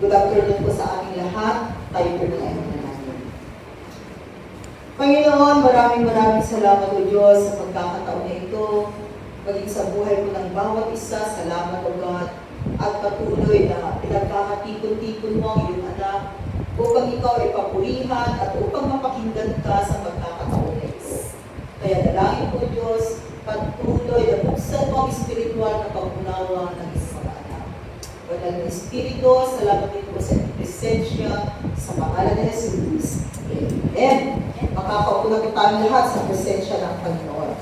Good afternoon po sa aming lahat. Tayo po na natin. Panginoon, maraming salamat o Diyos sa pagkakataon na ito. Maging sa buhay po ng bawat isa, salamat o God. At patuloy na pinagkakatipon-tipon mo ang iyong anak upang ikaw ay papurihan at upang mapakinggan ka sa pagkakataon na ito. Kaya dalangin po Diyos, patuloy na buksan mo ang espiritual na pag-unawa ng isang anak. Banal na Espiritu, salamat din po sa presensya sa pangalan ni Jesus. Amen. Makakaupo na tayo lahat sa presensya ng Panginoon.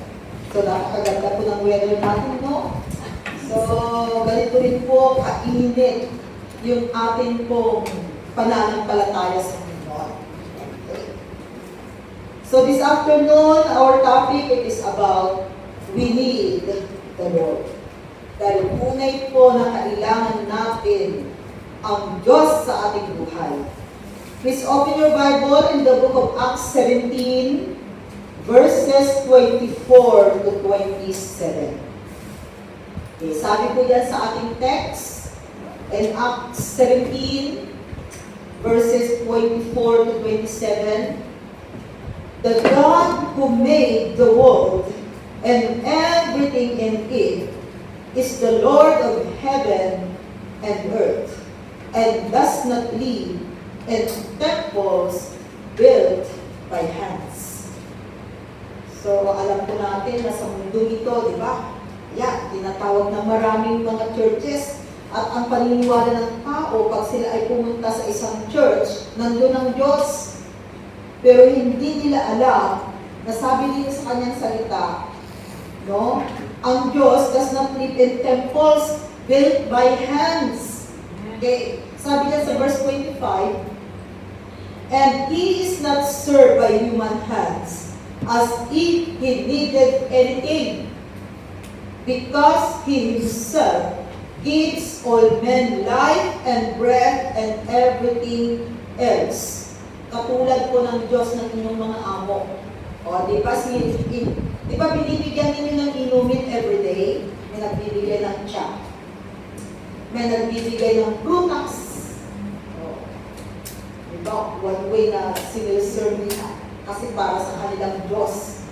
So, nakakaganda po ng weather natin, no? So, ganito rin po, kainit yung atin pong pananampalataya sa Panginoon. Okay. So, this afternoon, our topic is about we need the Lord. Dahil unay po na kailangan natin ang Diyos sa ating buhay. Please open your Bible in the book of Acts 17, verses 24 to 27. Okay, sabi po yan sa ating text, in Acts 17, verses 24 to 27, the God who made the world and everything in it is the Lord of heaven and earth, and does not live in temples built by hands. So, alam po natin na sa mundo ito, di ba? Yan, tinatawag na maraming mga churches at ang paniniwala ng tao pag sila ay pumunta sa isang church, nandun ang Diyos. Pero hindi nila alam na sabi dito sa kanyang salita, no? Ang Diyos does not live in temples built by hands. Okay? Sabi niya sa verse 25, and He is not served by human hands as if He needed anything, because He Himself gives all men life and breath and everything else. Katulad po ng Diyos ng inyong mga amo. O, di ba binibigyan ninyo ng inumin everyday? May nagbibigay ng tsa. May nagbibigay ng prutas. O, di ba? One way na siniserve nila. Kasi para sa kanilang Diyos.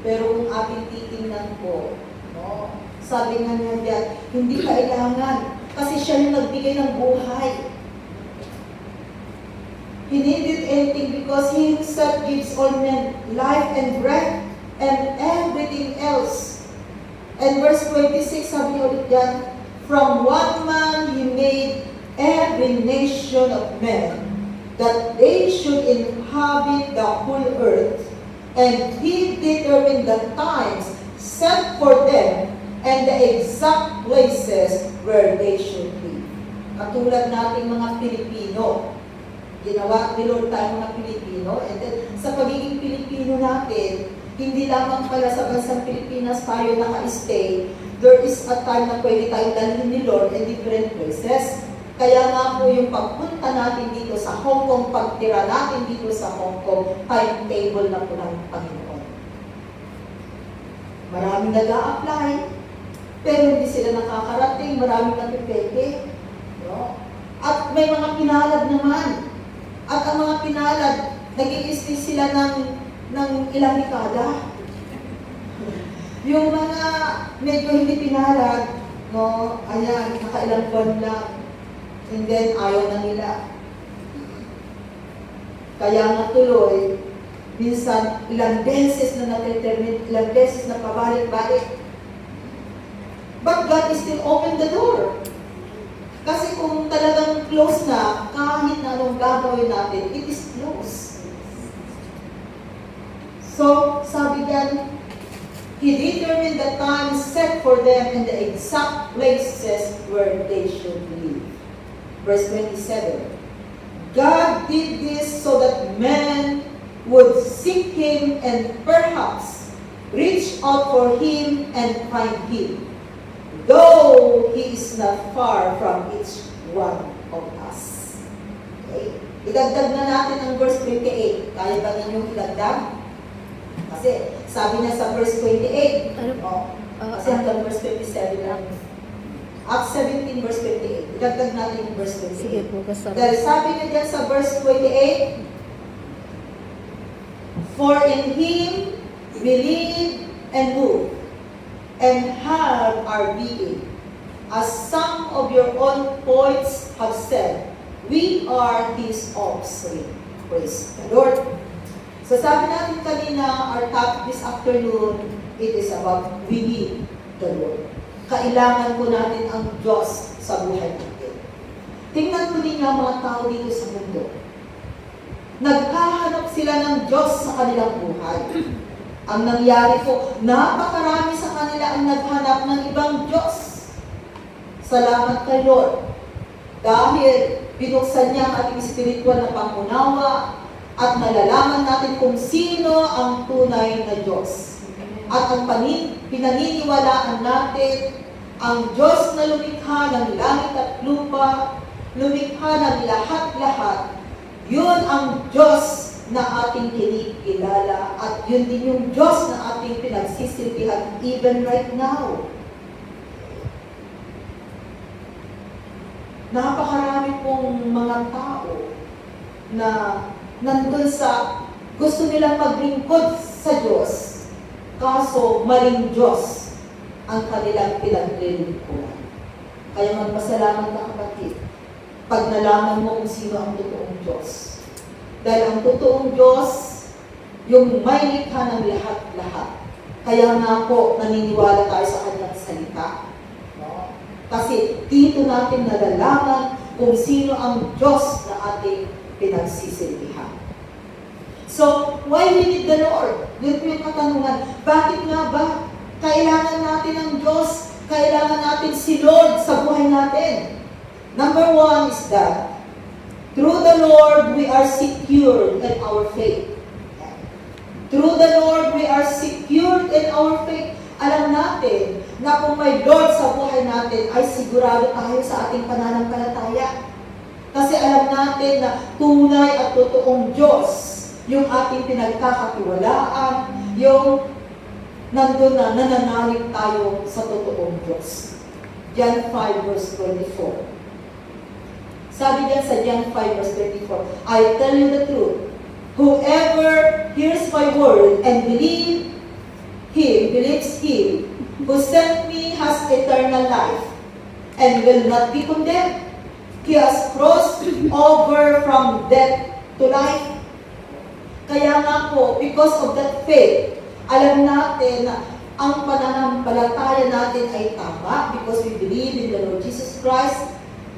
Pero kung ating titingnan po, no, sabi nga niya diyan, hindi kailangan. Kasi siya yung nagbigay ng buhay. He needed anything because He Himself gives all men life and breath and everything else. And verse 26, sabi niya ulit dyan, from one man He made every nation of men, that they should inhabit the whole earth, and He determined the times set for them and the exact places where they should be. Katulad nating mga Pilipino, ginawa ni Lord tayo mga Pilipino, and then sa pagiging Pilipino natin, hindi lamang pala sa bansang Pilipinas tayo naka-stay, there is a time na pwede tayong dalhin ni Lord in different places. Kaya nga po yung pagpunta natin dito sa Hong Kong, pagtira natin dito sa Hong Kong, timetable na po ng Panginoon. Maraming nag-a-apply, pero hindi sila nakakarating, maraming napipeke. No? At may mga pinalad naman. At ang mga pinalad, nag-i-stay sila ng ilang dekada. Yung mga medyo hindi pinalad, no, ayan, nakailang buwan lang. And then, ayaw na nila. Kaya nga tuloy, minsan, ilang beses na nadetermine, ilang beses na pabalik-balik. But God is still open the door. Kasi kung talagang close na, kahit na anong gagawin natin, it is close. So, sabi diyan, He determined the time set for them and the exact places where they should live. Verse 27, God did this so that men would seek Him and perhaps reach out for Him and find Him, though He is not far from each one of us. Okay? Idagdag na natin ang verse 28. Kaya ba ninyong idagdag? Kasi sabi niya sa verse 28, kasi hanggang verse 27 lang. Acts 17 verse 28. Idagdag natin yung verse 28. Sige po, basta. Dahil sabi niya dyan sa verse 28, for in Him we live and move and have our being. As some of your own poets have said, we are His offspring. Praise the Lord. So sabi natin kanina, our topic this afternoon, it is about we need the Lord. Kailangan po natin ang Diyos sa buhay natin. Tingnan po ninyo ang mga tao dito sa mundo. Naghahanap sila ng Diyos sa kanilang buhay. Ang nangyari po, napakarami sa kanila ang naghanap ng ibang Diyos. Salamat kay Lord. Dahil binuksan niya ang ating spiritual na pangunawa at nalalaman natin kung sino ang tunay na Diyos. At ang pinaniniwalaan natin, ang Diyos na lumikha ng langit at lupa, lumikha ng lahat-lahat, yun ang Diyos na ating kinikilala at yun din yung Diyos na ating pinagsisilbihan even right now. Napakarami pong mga tao na nandun sa gusto nilang maglingkod sa Diyos, kaso maling Diyos ang kanilang pinaglilingkuran. Kaya magpasalamat ka kapatid, pag nalaman mo kung sino ang totoong Diyos. Dahil ang totoong Diyos, yung may likha ng lahat-lahat. Kaya nga po, naniniwala tayo sa kanyang salita. No? Kasi dito natin nalalaman kung sino ang Diyos na ating pinagsisilbihan. So, why we need the Lord? Yun po yung katanungan. Bakit nga ba kailangan natin ang Diyos? Kailangan natin si Lord sa buhay natin. Number one is that through the Lord, we are secured in our faith. Through the Lord, we are secured in our faith. Alam natin na kung may Lord sa buhay natin, ay sigurado tayo sa ating pananampalataya. Kasi alam natin na tunay at totoong Diyos yung ating pinagkakatiwalaan, yung nandun na nananalig tayo sa totoong Diyos. John 5 verse 24. Sabi diyan sa John 5 verse 24, I tell you the truth, whoever hears my word and believes Him who sent me has eternal life and will not be condemned. He has crossed over from death to life. Kaya nga po, because of that faith, alam natin na ang pananampalataya natin ay tama because we believe in the Lord Jesus Christ.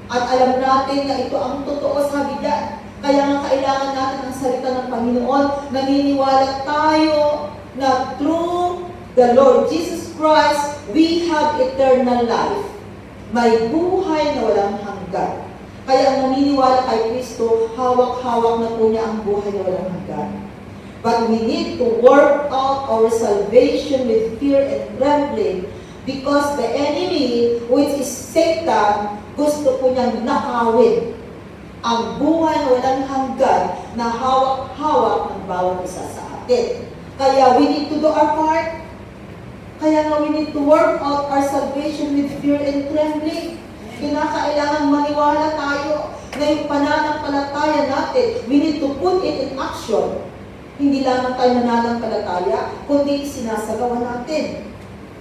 At alam natin na ito ang totoo, sabi diyan. Kaya nga kailangan natin ang salita ng Panginoon. Naniniwala tayo na through the Lord Jesus Christ, we have eternal life. May buhay na walang hanggan. Kaya ang naniniwala kay Kristo, hawak-hawak na po niya ang buhay na walang hanggan. But we need to work out our salvation with fear and trembling because the enemy, which is Satan, gusto po niyang nakawin ang buhay na walang hanggan na hawak-hawak ng bawat isa sa atin. Kaya we need to do our part. Kaya nga we need to work out our salvation with fear and trembling. Kinakailangan maniwala tayo na yung pananampalataya natin, we need to put it in action. Hindi lamang tayo nananampalataya, kundi sinasagawa natin.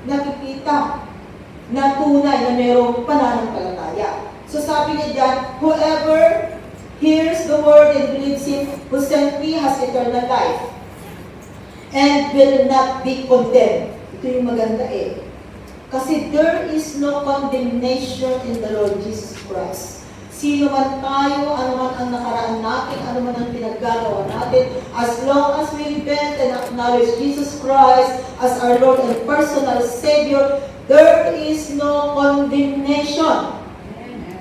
Nakikita na tunay na mayroong pananampalataya. So sabi niya dyan, whoever hears the word and believes Him who sent me has eternal life and will not be condemned. Ito yung maganda eh. Kasi there is no condemnation in the Lord Jesus Christ. Sino man tayo, ano man ang nakaraan natin, ano man ang pinaggagawa natin, as long as we repent and acknowledge Jesus Christ as our Lord and personal Savior, there is no condemnation. Amen.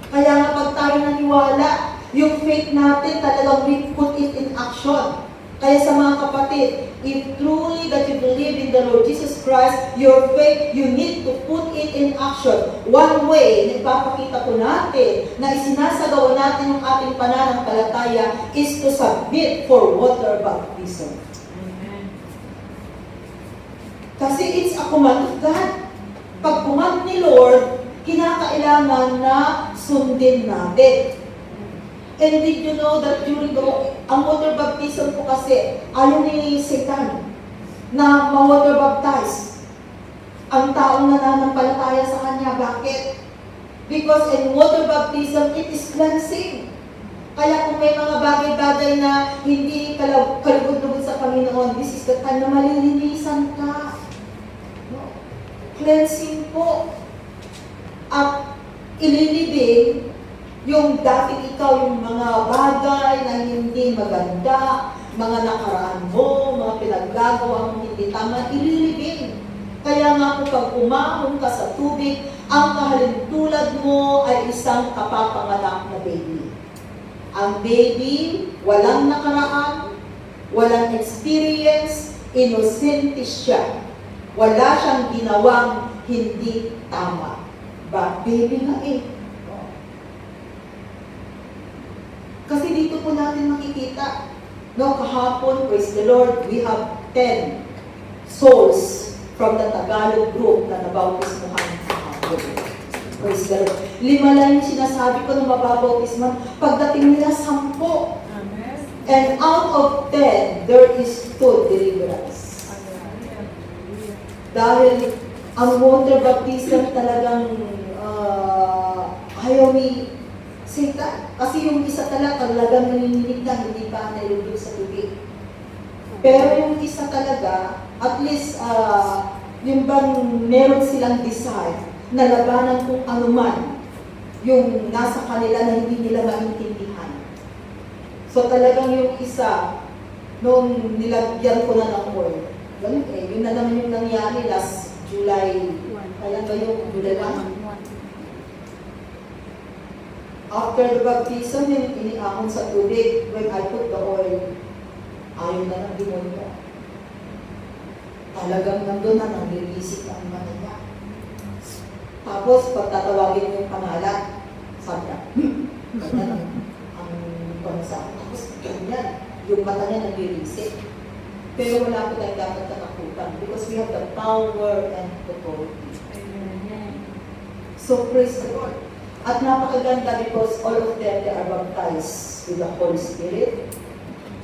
Kaya nga pag tayo naniwala, yung faith natin talagang we put it in action. Kaya sa mga kapatid, if truly that you believe in the Lord Jesus Christ, your faith, you need to put it in action. One way na ipapakita po natin na isinasagawa natin yung ating pananampalataya is to submit for water baptism. Amen. Kasi it's a command of God. pag command ni Lord, kinakailangan na sundin natin. And did you know that during ang water baptism po kasi, ayaw ni Satan na ma-water baptize ang taong nananampalataya sa kanya. Bakit? Because in water baptism, it is cleansing. Kaya kung may mga bagay-bagay na hindi kalugod-lugod sa Panginoon, this is the time na malilinisan ka. No? Cleansing po. At ililibing yung dating ikaw, yung mga bagay na hindi maganda, mga nakaraan mo, mga pinaggagawa mo hindi tama, ililibing. Kaya nga po pag umahon ka sa tubig, ang kahalintulad mo ay isang kapapanganak na baby. Ang baby, walang nakaraan, walang experience, innocent siya. Wala siyang ginawang hindi tama. Ba, baby nga eh. Kasi dito po natin makikita, no, kahapon, praise the Lord, we have 10 souls from the Tagalog group na nabautismuhan kahapon. Praise the Lord. 5 lang yung sinasabi ko na mababautisman, pagdating nila 10. Amen. And out of 10, there is 2 deliverance. Amen. Dahil ang water baptism talagang ayaw ni Satan. Kasi yung isa talagang nanininig na hindi pa nalulog sa tubig. Pero yung isa talaga, at least yung bang meron silang desire na labanan kung anuman yung nasa kanila na hindi nila maintindihan. So talagang yung isa, nung nilagyan ko na ng oil, ganun eh, yun na naman yung nangyari last July, kaya ba yung July 1? After the baptism, yung iniahon sa tubig, when I put the oil, ayaw na ng demonyo. Talagang nandun na nanglilisik ang mga niya. Tapos, pagtatawagin mo yung pangalan, sabi na, ganyan ang panasa. Tapos, ganyan, yung mata niya nanglilisik. Pero wala po tayong dapat katakutan because we have the power and authority. So, praise the Lord. At napakaganda because all of them, they are baptized with the Holy Spirit.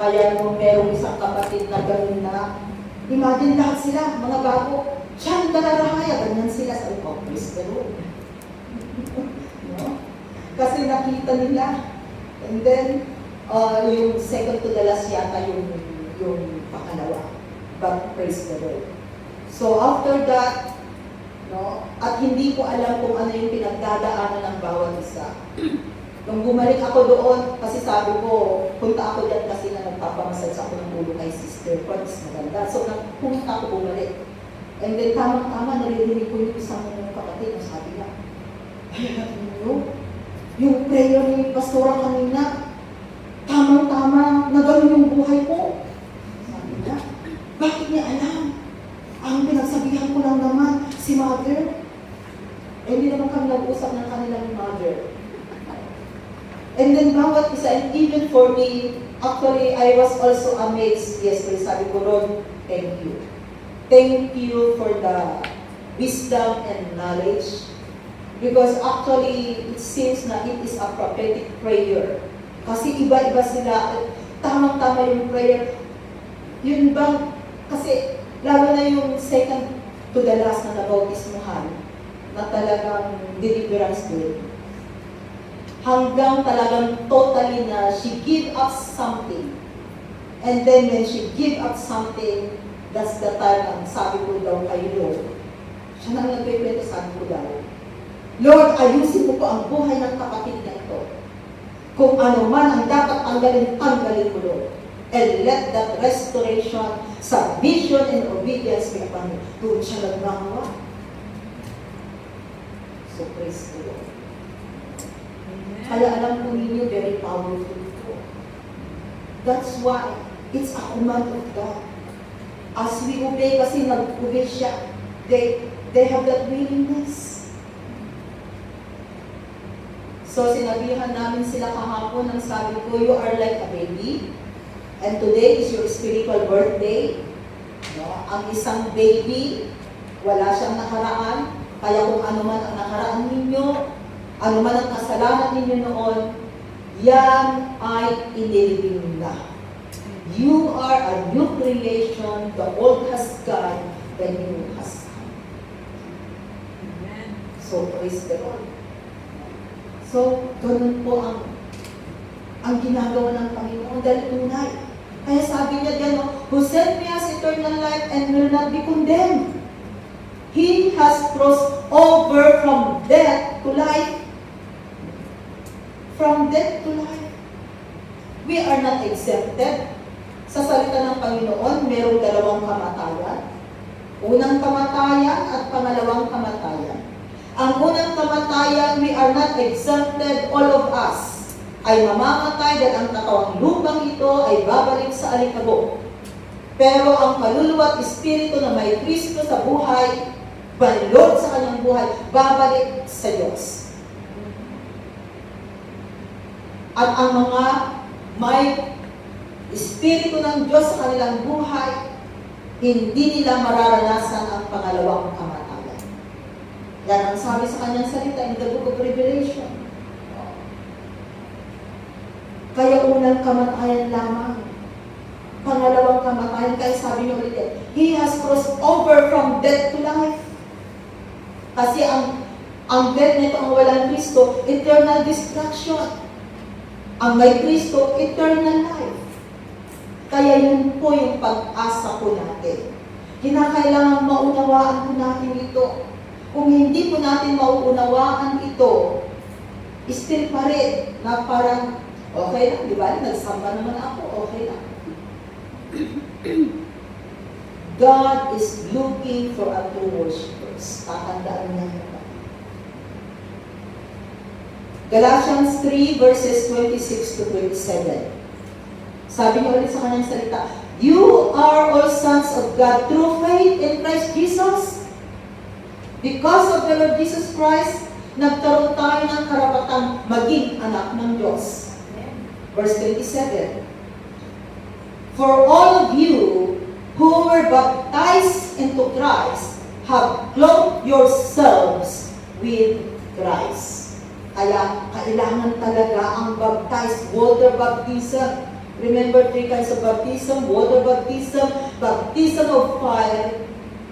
Kaya nung merong isang kapatid na gano'n na, imagine lahat sila, mga bago, siyang dararahaya, ganyan sila sa praise the Lord. No? Kasi nakita nila. And then, yung second to the last yata yung pakalawa. But praise the Lord. So after that, no, at hindi ko alam kung ano yung pinagdadaanan ng bawat isa. Nung bumalik ako doon, kasi sabi ko, punta ako dyan kasi na nagpapamassage ako ng ulo kay Sister Franz, maganda. So pumunta ako bumalik. And then tamang-tama, naririnig ko yung isang kapatid na sabi niya, yung prayer ni Pastora kanina, tamang-tama, na gano'n yung buhay ko. Sabi niya, bakit niya alam? Ang pinagsabihan ko lang naman, si Mother. Eh, hindi naman kami nag-usap ng kanilang Mother. And then, bawat isa, and even for me, actually, I was also amazed yesterday. Sabi ko, Lord, thank you. Thank you for the wisdom and knowledge. Because actually, it seems na it is a prophetic prayer. Kasi iba-iba sila. Tamang-tama yung prayer. Yun bang, kasi lalo na yung second to the last na nabautismuhan, na talagang deliverance din. Hanggang talagang totally na she give up something. And then when she give up something, that's the time ang sabi ko daw kay Lord. Siya nang nagpiprito, sabi ko daw, Lord, ayusin mo po ang buhay ng kapatid na ito. Kung ano man ang dapat tanggalin mo, Lord. And let that restoration, submission, and obedience be upon you. Doon siya nagmamawa. So, praise the Lord. Amen. Kaya alam po ninyo, very powerful ito. That's why, it's a command of God. As we obey, kasi nag-obey siya, they have that willingness. So, sinabihan namin sila kahapon, ang sabi ko, you are like a baby. And today is your spiritual birthday. No? Ang isang baby, wala siyang nakaraan, Kaya kung ano man ang nakaraan ninyo, ano man ang kasalanan ninyo noon, yan ay inilibing na. You are a new creation. The old has gone, the new has come. Amen. So, praise the Lord. So, ganun po ang ginagawa ng Panginoon dahil tunay. Kaya sabi niya diyan, who sent me has eternal life and will not be condemned. He has crossed over from death to life. From death to life. We are not exempted. Sa salita ng Panginoon, mayroong dalawang kamatayan. Unang kamatayan at pangalawang kamatayan. Ang unang kamatayan, we are not exempted, all of us ay mamamatay dahil ang katawang lupang ito ay babalik sa alikabok. Pero ang kaluluwa at espiritu na may Kristo sa buhay, banlod sa kanyang buhay, babalik sa Diyos. At ang mga may espiritu ng Diyos sa kanilang buhay, hindi nila mararanasan ang pangalawang kamatayan. Yan ang sabi sa kanyang salita in the book of Revelation. Kaya unang kamatayan lamang. Pangalawang kamatayan, kaya sabi niyo ulit, He has crossed over from death to life. Kasi ang death nito, ang walang Kristo, eternal destruction. Ang may Kristo, eternal life. Kaya yun po yung pag-asa po natin. Kinakailangan maunawaan po natin ito. Kung hindi po natin mauunawaan ito, still pa rin na parang, okay lang, di ba? Nagsamba naman ako, okay lang. God is looking for a true worshipers. Tatandaan niya yun. Galatians 3 verses 26 to 27. Sabi niya ulit sa kanyang salita, you are all sons of God through faith in Christ Jesus. Because of the Lord Jesus Christ, nagkaroon tayo ng karapatang maging anak ng Diyos. Verse 27. For all of you who were baptized into Christ have clothed yourselves with Christ. Kaya kailangan talaga ang baptized, water baptism. Remember 3 kinds of baptism: water baptism, baptism of fire,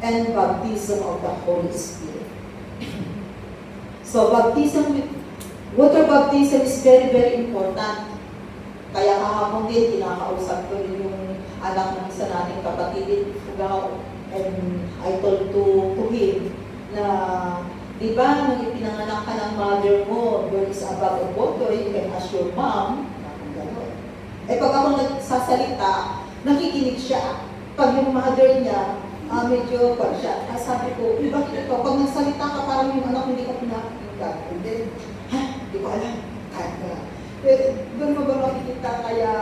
and baptism of the Holy Spirit. So water baptism is very, very important. Kaya kahapon din, kinakausap ko rin yung anak ng isa nating kapatid, and I told to him na, di ba, nung ipinanganak ka ng mother mo, there is a bag of water, you can ask your mom, eh pag ako nagsasalita, nakikinig siya. Pag yung mother niya, medyo pag siya, sabi ko, bakit ito? Pag nagsalita ka, parang yung anak hindi ka pinakikita. And then, hindi ko alam. Doon mo ba makikita, kaya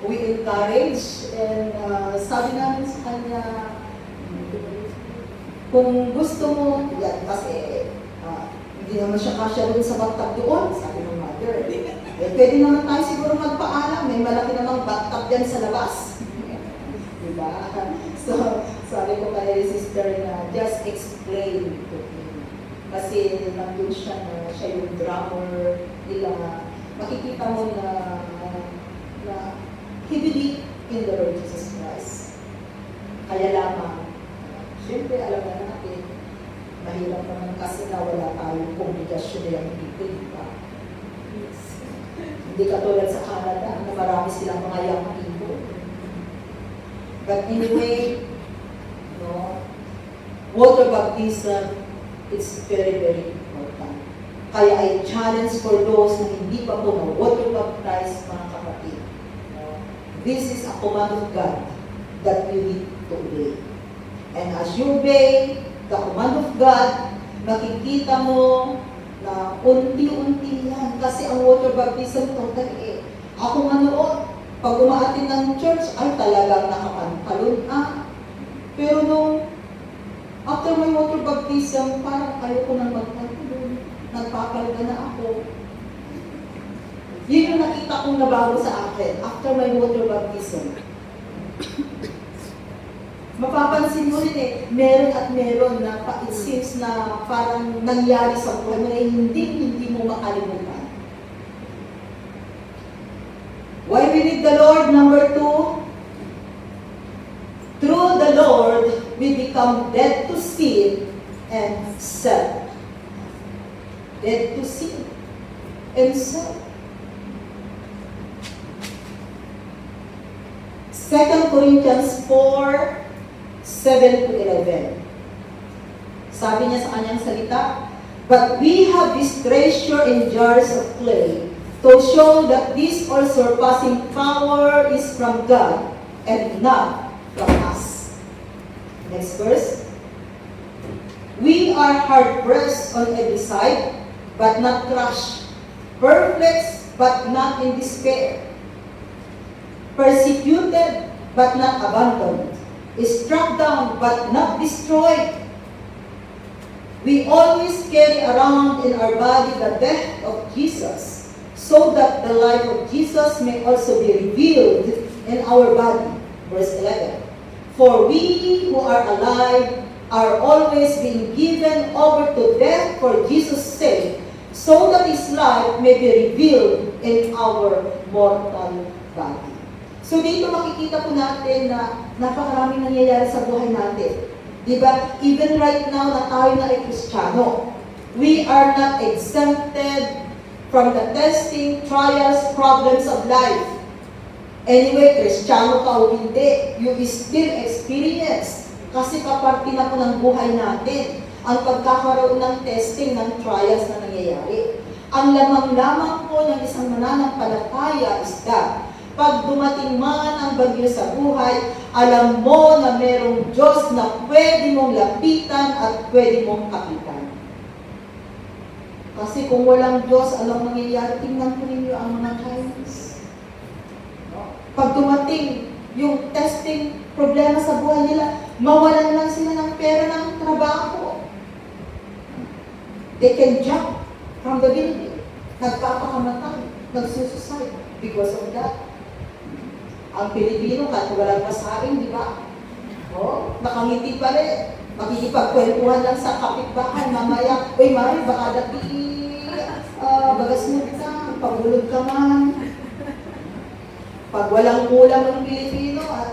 we encourage, and sabi namin sa kanya, kung gusto mo, yan, kasi hindi naman siya kasya rin sa bathtub doon, sabi ng mother. Eh, pwede naman tayo siguro magpaalam, may malaki namang bathtub dyan sa labas. Diba? So, sabi ko kay sister na, just explain to him. Kasi nandun siya na siya yung drummer nila. Makikita mo na he believed in the Lord Jesus Christ. Kaya lamang, siyempre alam na natin, mahirap naman kasi na wala tayong komunikasyon na yung dito, di ba? Hindi katulad sa Canada na marami silang mga young people. But anyway, no, water baptism, it's very, very important. Kaya I challenge for those na hindi pa po na water baptized, mga kapatid. This is a command of God that you need to obey. And as you obey the command of God, makikita mo na unti-unti yan. Kasi ang water baptism totally ako nga noon, pag umaatin ng church, ay talagang nakapantalon. Pero nung after my water baptism, parang ayoko nang magpantalon. Nagpakalga na ako. Yun yung nakita kong nabago sa akin after my water baptism. Mapapansin mo rin meron at meron na it seems na parang nangyari sa buhay mo na hindi mo makalimutan. Why we need the Lord? Number 2, through the Lord, we become dead to sin and self. Dead to sin and self. 2 Corinthians 4, 7 to 11. Sabi niya sa kanyang salita, but we have this treasure in jars of clay to show that this all-surpassing power is from God and not from us. Next verse. We are hard-pressed on every side, but not crushed, perplexed, but not in despair, persecuted, but not abandoned, struck down, but not destroyed. We always carry around in our body the death of Jesus, so that the life of Jesus may also be revealed in our body. Verse 11. For we who are alive are always being given over to death for Jesus' sake, so that His life may be revealed in our mortal body. So dito makikita po natin na napakaraming nangyayari sa buhay natin. Diba? Even right now na tayo na ay Kristiyano, we are not exempted from the testing, trials, problems of life. Anyway, Kristiyano ka o hindi, you still experience. Kasi kaparte na po ng buhay natin ang pagkakaroon ng testing, ng trials na nangyayari. Ang lamang-lamang po ng isang mananampalataya is that pag dumating man ang bagyo sa buhay, alam mo na merong Diyos na pwede mong lapitan at pwede mong kapitan. Kasi kung walang Diyos, anong mangyayari? Tingnan po ninyo ang mga Chinese. Pag dumating yung testing problema sa buhay nila, mawalan lang sila ng pera ng trabaho. They can jump from the building. Nagpapakamatay, nagsusuicide because of that. Ang Pilipino, kahit walang masahin, di ba? Nakangiti pa rin. Makikipagkwentuhan lang sa kapitbahay. Mamaya, uy, Mari, baka dati, bagas mo ka, pagulog ka man. Pag walang ulam ng Pilipino, at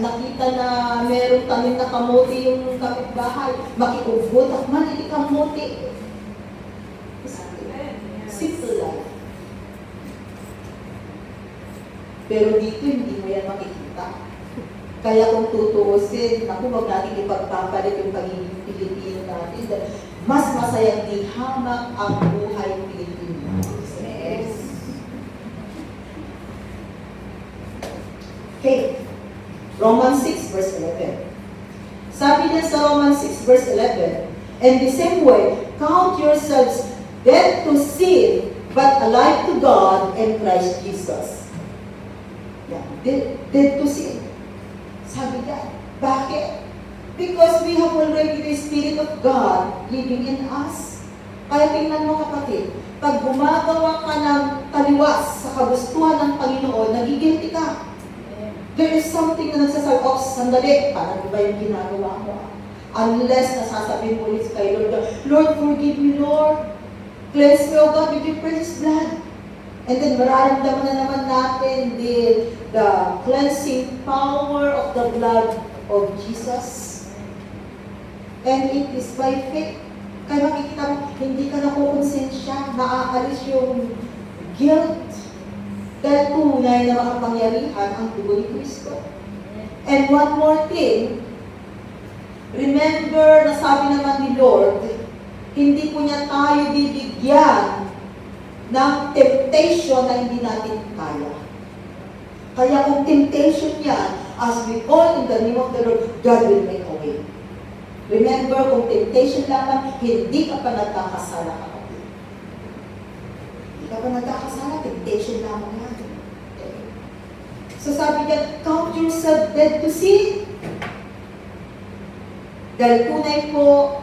nakita na merong tanim na kamote yung kapitbahay, makikugot at manili kamote. Simple life. Pero dito, hindi mo yan makikita. Kaya kung tutuusin, naku, wag natin ipagpapalit yung pagiging Pilipino natin. Mas masayang di hamak ang buhay Pilipino. Yes. Okay. Romans 6 verse 11. Sabi niya sa Romans 6 verse 11, and the same way, count yourselves dead to sin, but alive to God and Christ Jesus. Yeah, dead to sin. Sabi niya, bakit? Because we have already the Spirit of God living in us. Kaya tingnan mo kapatid, pag gumagawa ka ng taliwas sa kagustuhan ng Panginoon, nagigilty ka. There is something na nagsasabi, sandali, parang iba yung ginagawa mo. Unless nasasabihin mo ulit kay Lord, Lord, forgive me, Lord. Cleanse me, O God, with your precious blood. And then mararamdaman na naman natin the cleansing power of the blood of Jesus. And it is by faith. Kaya makikita mo, hindi ka nakukonsensya, naaalis yung guilt. Dahil tunay na makapangyarihan ang dugo ni Kristo. And one more thing, remember na sabi naman ni Lord, hindi po niya tayo bibigyan ng temptation na hindi natin kaya. Kaya kung temptation yan, as we call in the name of the Lord, God will make a way. Remember, kung temptation lamang, hindi ka pa nagkakasala kapatid. Hindi ka pa nagkakasala, temptation lamang yan. Okay. So sabi niya, count yourself dead to sin. Dahil tunay po,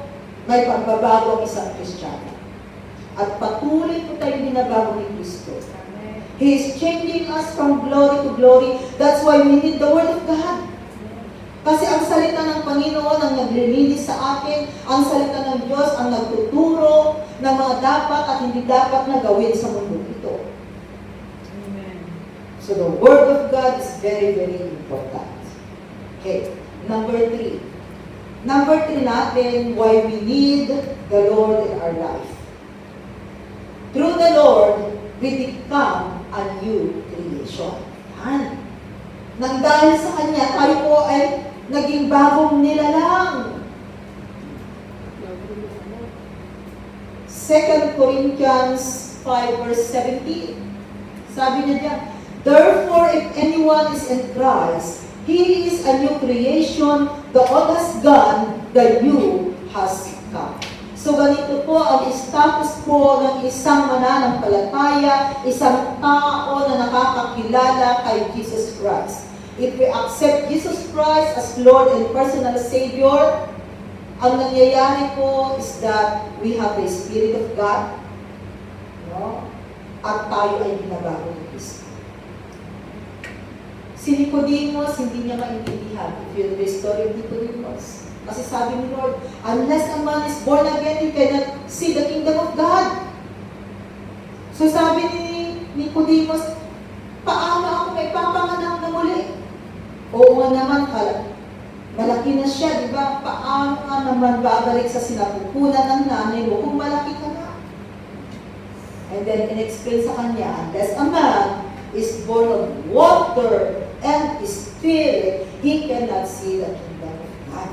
may pagbabago ang isang Kristiyano. At patuloy po tayo binabago ni Kristo. He is changing us from glory to glory. That's why we need the Word of God. Kasi ang salita ng Panginoon ang naglilinis sa atin, ang salita ng Diyos ang nagtuturo ng mga dapat at hindi dapat na gawin sa mundo ito. Amen. So the Word of God is very, very important. Okay, number 3. Number 3 natin, why we need the Lord in our life. Through the Lord, we become a new creation. Yan. Nang dahil sa Kanya, tayo po ay naging bagong nilalang. 2 Corinthians 5 verse 17. Sabi niya diyan, therefore, if anyone is in Christ, he is a new creation, the old has gone, the new has come. So ganito po ang status po ng isang mananampalataya, isang tao na nakakakilala kay Jesus Christ. If we accept Jesus Christ as Lord and personal Savior, ang nangyayari po is that we have the Spirit of God, no? At tayo ay binabago ni Kristo. Si Nicodemus, hindi niya maintindihan. If you know the story of Nicodemus, kasi sabi ni Lord, unless a man is born again, you cannot see the kingdom of God. So sabi ni Nicodemus, paano ako may papanganak na muli? Oo nga naman, malaki na siya, di ba? Paano nga naman babalik sa sinapupunan ng nanay mo kung malaki ka na? And then, in-explain sa kanya, unless a man is born of water and Spirit, he cannot see the kingdom of God.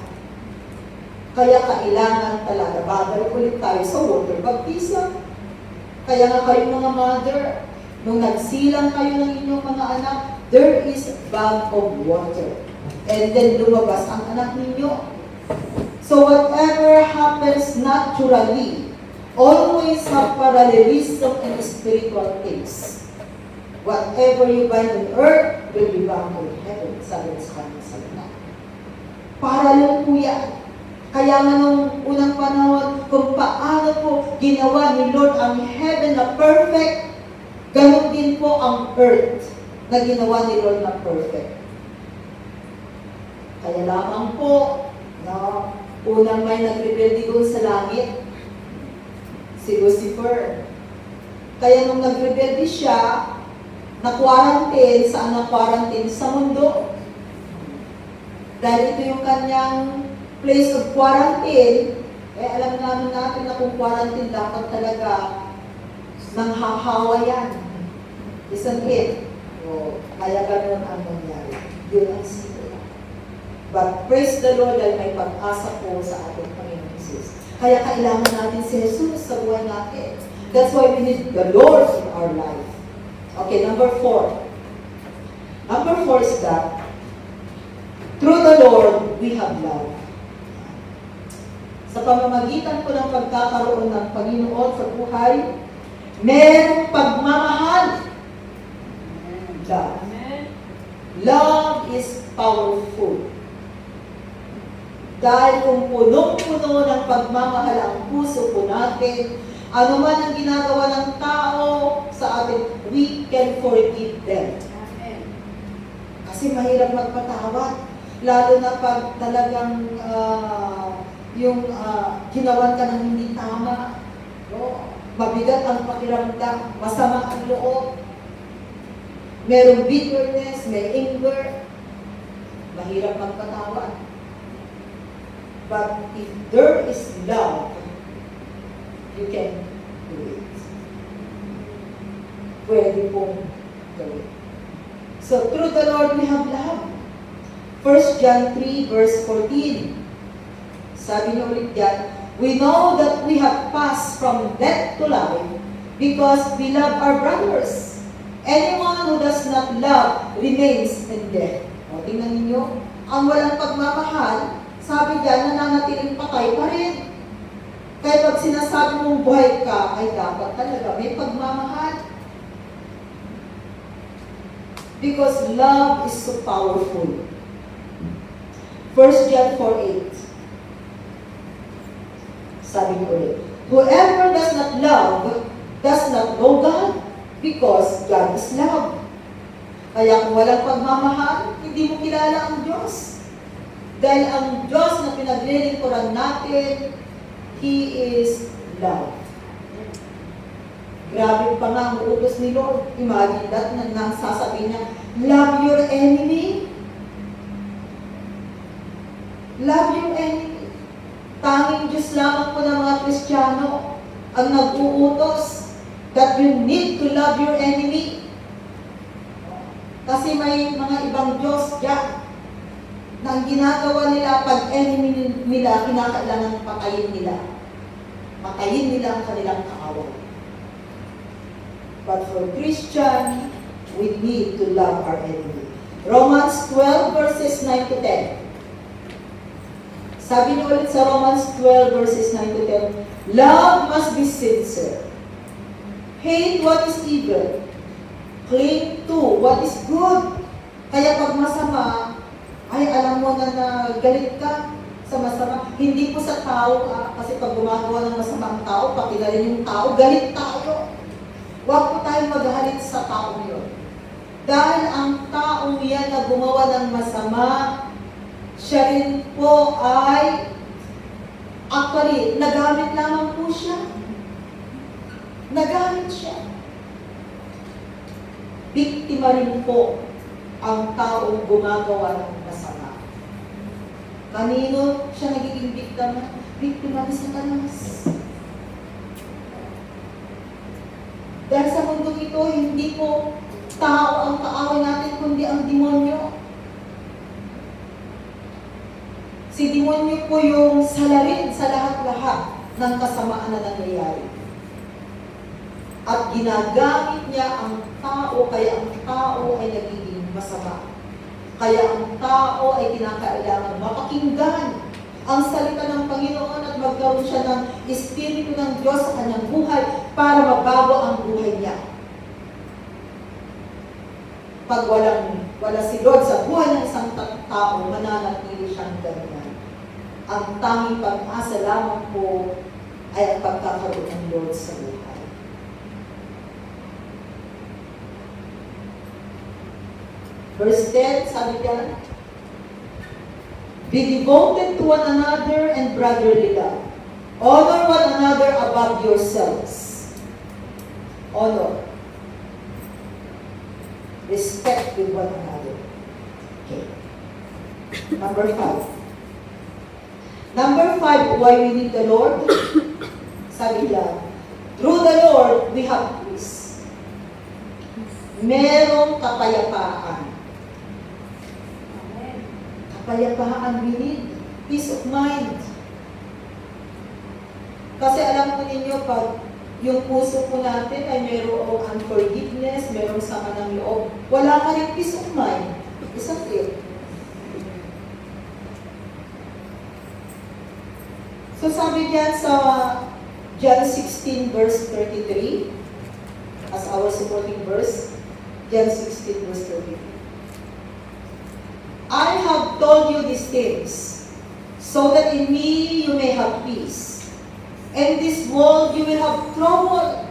Kaya kailangan talaga, babalik ulit tayo sa water baptism. Kaya nga kayong mga mother, nung nagsilang kayo ng inyong mga anak, there is a bag of water. And then lumabas ang anak ninyo. So whatever happens naturally, always have parallelism in spiritual things. Whatever you bind on earth will be bound in heaven, sabi sa kanyang salita. Parallel po yan. Kaya nga nung unang panahon, kung paano po ginawa ni Lord ang heaven na perfect, ganun din po ang earth na ginawa ni Lord na perfect. Kaya lamang po, no, unang may nagrebelde doon sa langit, si Lucifer. Kaya nung nagrebelde siya, na-quarantine, saan na-quarantine? Sa mundo. Dahil ito yung kanyang place of quarantine, alam namin natin na kung quarantine dapat talaga nang hahawa yan. Isn't it? Kaya ganun ang nangyari. Yun ang simula. But praise the Lord dahil may pag-asa po sa ating Panginoon Jesus. Kaya kailangan natin si Jesus sa buhay natin. That's why we need the Lord in our life. Okay, number 4. Number 4 is that through the Lord, we have love. Sa pamamagitan po ng pagkakaroon ng Panginoon sa buhay, merong pagmamahal. Love. Love is powerful. Dahil kung punong-puno ng pagmamahal ang puso po natin, ano man ang ginagawa ng tao sa atin, we can forgive them. Amen. Kasi mahirap magpatawad. Lalo na pag talagang ginawan ka ng hindi tama. No? Mabigat ang pakiramdam, masama ang loob. Merong bitterness, may anger. Mahirap magpatawad. But if there is love, you can do it. Pwede pong gawin. So, through the Lord, we have love. 1 John 3, verse 14. Sabi niyo ulit yan, we know that we have passed from death to life because we love our brothers. Anyone who does not love remains in death. O, tingnan ninyo, ang walang pagmamahal, sabi diyan, nananatiling patay pa rin. Kaya pag sinasabi mong buhay ka, ay dapat talaga may pagmamahal. Because love is so powerful. 1 John 4:8. Sabi niyo ulit, whoever does not love does not know God, because God is love. Kaya kung walang pagmamahal, hindi mo kilala ang Diyos. Dahil ang Diyos na pinaglilingkuran natin, He is love. Grabe pa nga ang utos ni Lord. Imagine that, na sasabihin niya, love your enemy. Love your enemy. Tanging Diyos lamang po ng mga Kristiyano ang nag-uutos that you need to love your enemy. Kasi may mga ibang Diyos dyan na ang ginagawa nila pag enemy nila, kinakailangan patayin nila. Patayin nila ang kanilang kaaway. But for Christian, we need to love our enemy. Romans 12 verses 9 to 10. Sabi niyo ulit sa Romans 12 verses 9 to 10, love must be sincere. Hate what is evil. Cling to what is good. Kaya pag masama, ay alam mo na galit ka sa masama. Hindi po sa tao, kasi pag gumagawa ng masamang tao, pakilala yung tao, galit tayo. Huwag po tayong maghalit sa tao yun. Dahil ang taong yan na gumawa ng masama, siya rin po ay, actually, nagamit lamang po siya. Nagamit siya. Biktima rin po ang taong gumagawa ng masama. Kanino siya nagiging biktima? Biktima ni Satanas. Dahil sa mundong ito, hindi po tao ang kaaway natin, kundi ang demonyo. Si demonyo po yung salarin sa lahat-lahat ng kasamaan na nangyayari. At ginagamit niya ang tao, kaya ang tao ay nagiging masama. Kaya ang tao ay kinakailangan mapakinggan ang salita ng Panginoon at magkaroon siya ng Espiritu ng Diyos sa kanyang buhay para mabago ang buhay niya. Pag wala si Lord sa buhay ng isang tao, mananatili siyang ganyan. Ang tanging pag-asa lamang po ay ang pagkakaroon ng Lord sa buhay. Verse 10, sabi niya, be devoted to one another and brotherly love. Honor one another above yourselves. Honor. Respect with one another. Okay. Number 5. Number 5, why we need the Lord? Sabi niya, through the Lord, we have peace. Merong kapayapaan. Kapayapaan, we need peace of mind. Kasi alam po ninyo, pag yung puso po natin ay mayroong unforgiveness, mayroong sama ng loob, wala ka rin peace of mind. Isang it. So sabi diyan sa John 16 verse 33, as our supporting verse, John 16 verse 33. I have told you these things, so that in me you may have peace. In this world you will have trouble,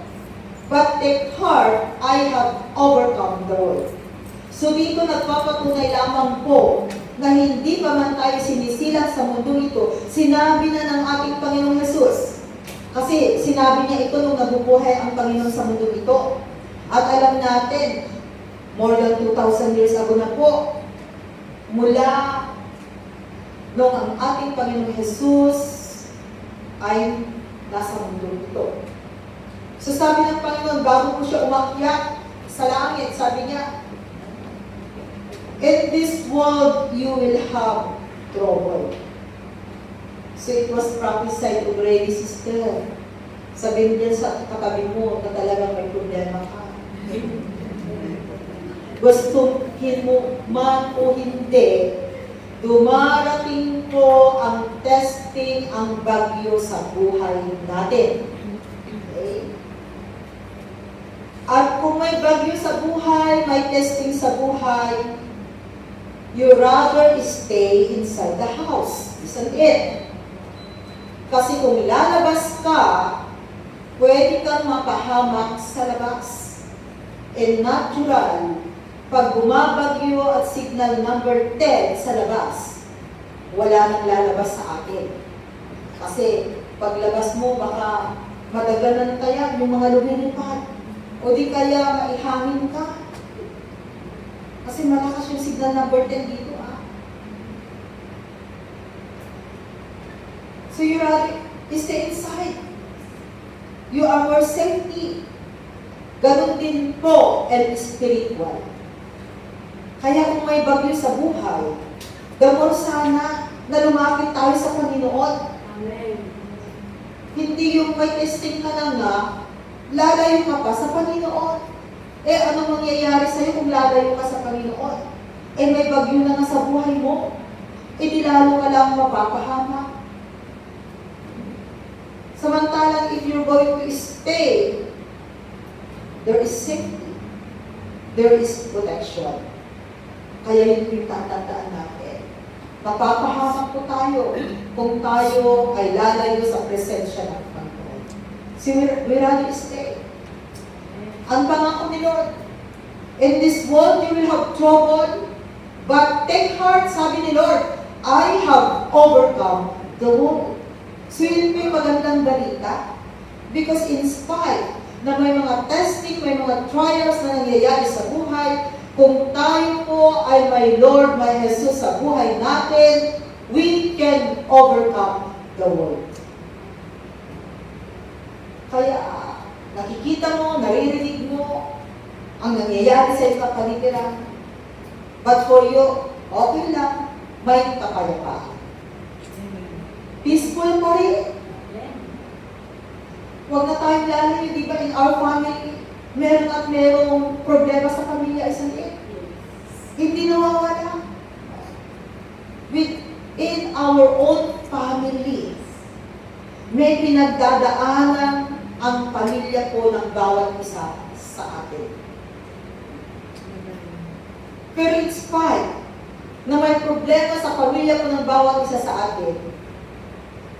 but take heart, I have overcome the world. So dito nagpapatunay lamang po na hindi pa man tayo sinisilang sa mundo ito, sinabi na ng ating Panginoong Hesus. Kasi sinabi niya ito nung nabubuhay ang Panginoon sa mundo ito. At alam natin, more than 2,000 years ago na po, mula nung ang ating Panginoong Hesus ay nasa mundo ito. So sabi ng Panginoon, bago po siya umakyat sa langit, sabi niya, in this world you will have trouble. So it was prophesied already, sister. Sabihin niya sa katabi mo na talagang may problema ka. Gustuhin mo man o hindi, dumarating po ang testing, ang bagyo sa buhay natin. Okay? At kung may bagyo sa buhay, may testing sa buhay, you rather stay inside the house. Isn't it? Kasi kung lalabas ka, pwede kang mapahamak sa labas. And natural, pag bumabagyo at signal number 10 sa labas, wala nang lalabas sa atin. Kasi paglabas mo, baka madaganan kaya yung mga lumilipad. O di kaya maihangin ka. Kasi malakas yung signal number 10 dito So you rather stay inside. You are more safety. Ganon din po and spiritual. Kaya kung may bagyo sa buhay, gamor sana na lumapit tayo sa Panginoon. Amen. Hindi yung may testing ka na nga, lalayo ka pa sa Panginoon. Anong mangyayari sa'yo kung lalayo ka sa Panginoon? May bagyo na nga sa buhay mo. Di lalo ka lang mapapahamak. Samantalang if you're going to stay, there is safety. There is protection. Kaya yun yung tatandaan natin. Mapapahamak po tayo kung tayo ay lalayo sa presensya ng Panginoon. We rather stay. Ang pangako ni Lord, in this world you will have trouble, but take heart, sabi ni Lord, I have overcome the world. So yun po yung magandang balita. Because in spite na may mga testing, may mga trials na nangyayari sa buhay, kung tayo po ay may Lord, may Jesus sa buhay natin, we can overcome the world. Kaya nakikita mo, naririnig mo, ang nangyayari sa iyong kapaligiran. But for you, okay lang, may kapayapaan. Peaceful pa rin. Huwag na tayong lalayo, di ba, in our family, meron at merong problema sa pamilya, isang hindi nawawala. Within our own family, may pinagdadaanan ang pamilya po ng bawat isa sa atin. Pero in spite na may problema sa pamilya po ng bawat isa sa atin,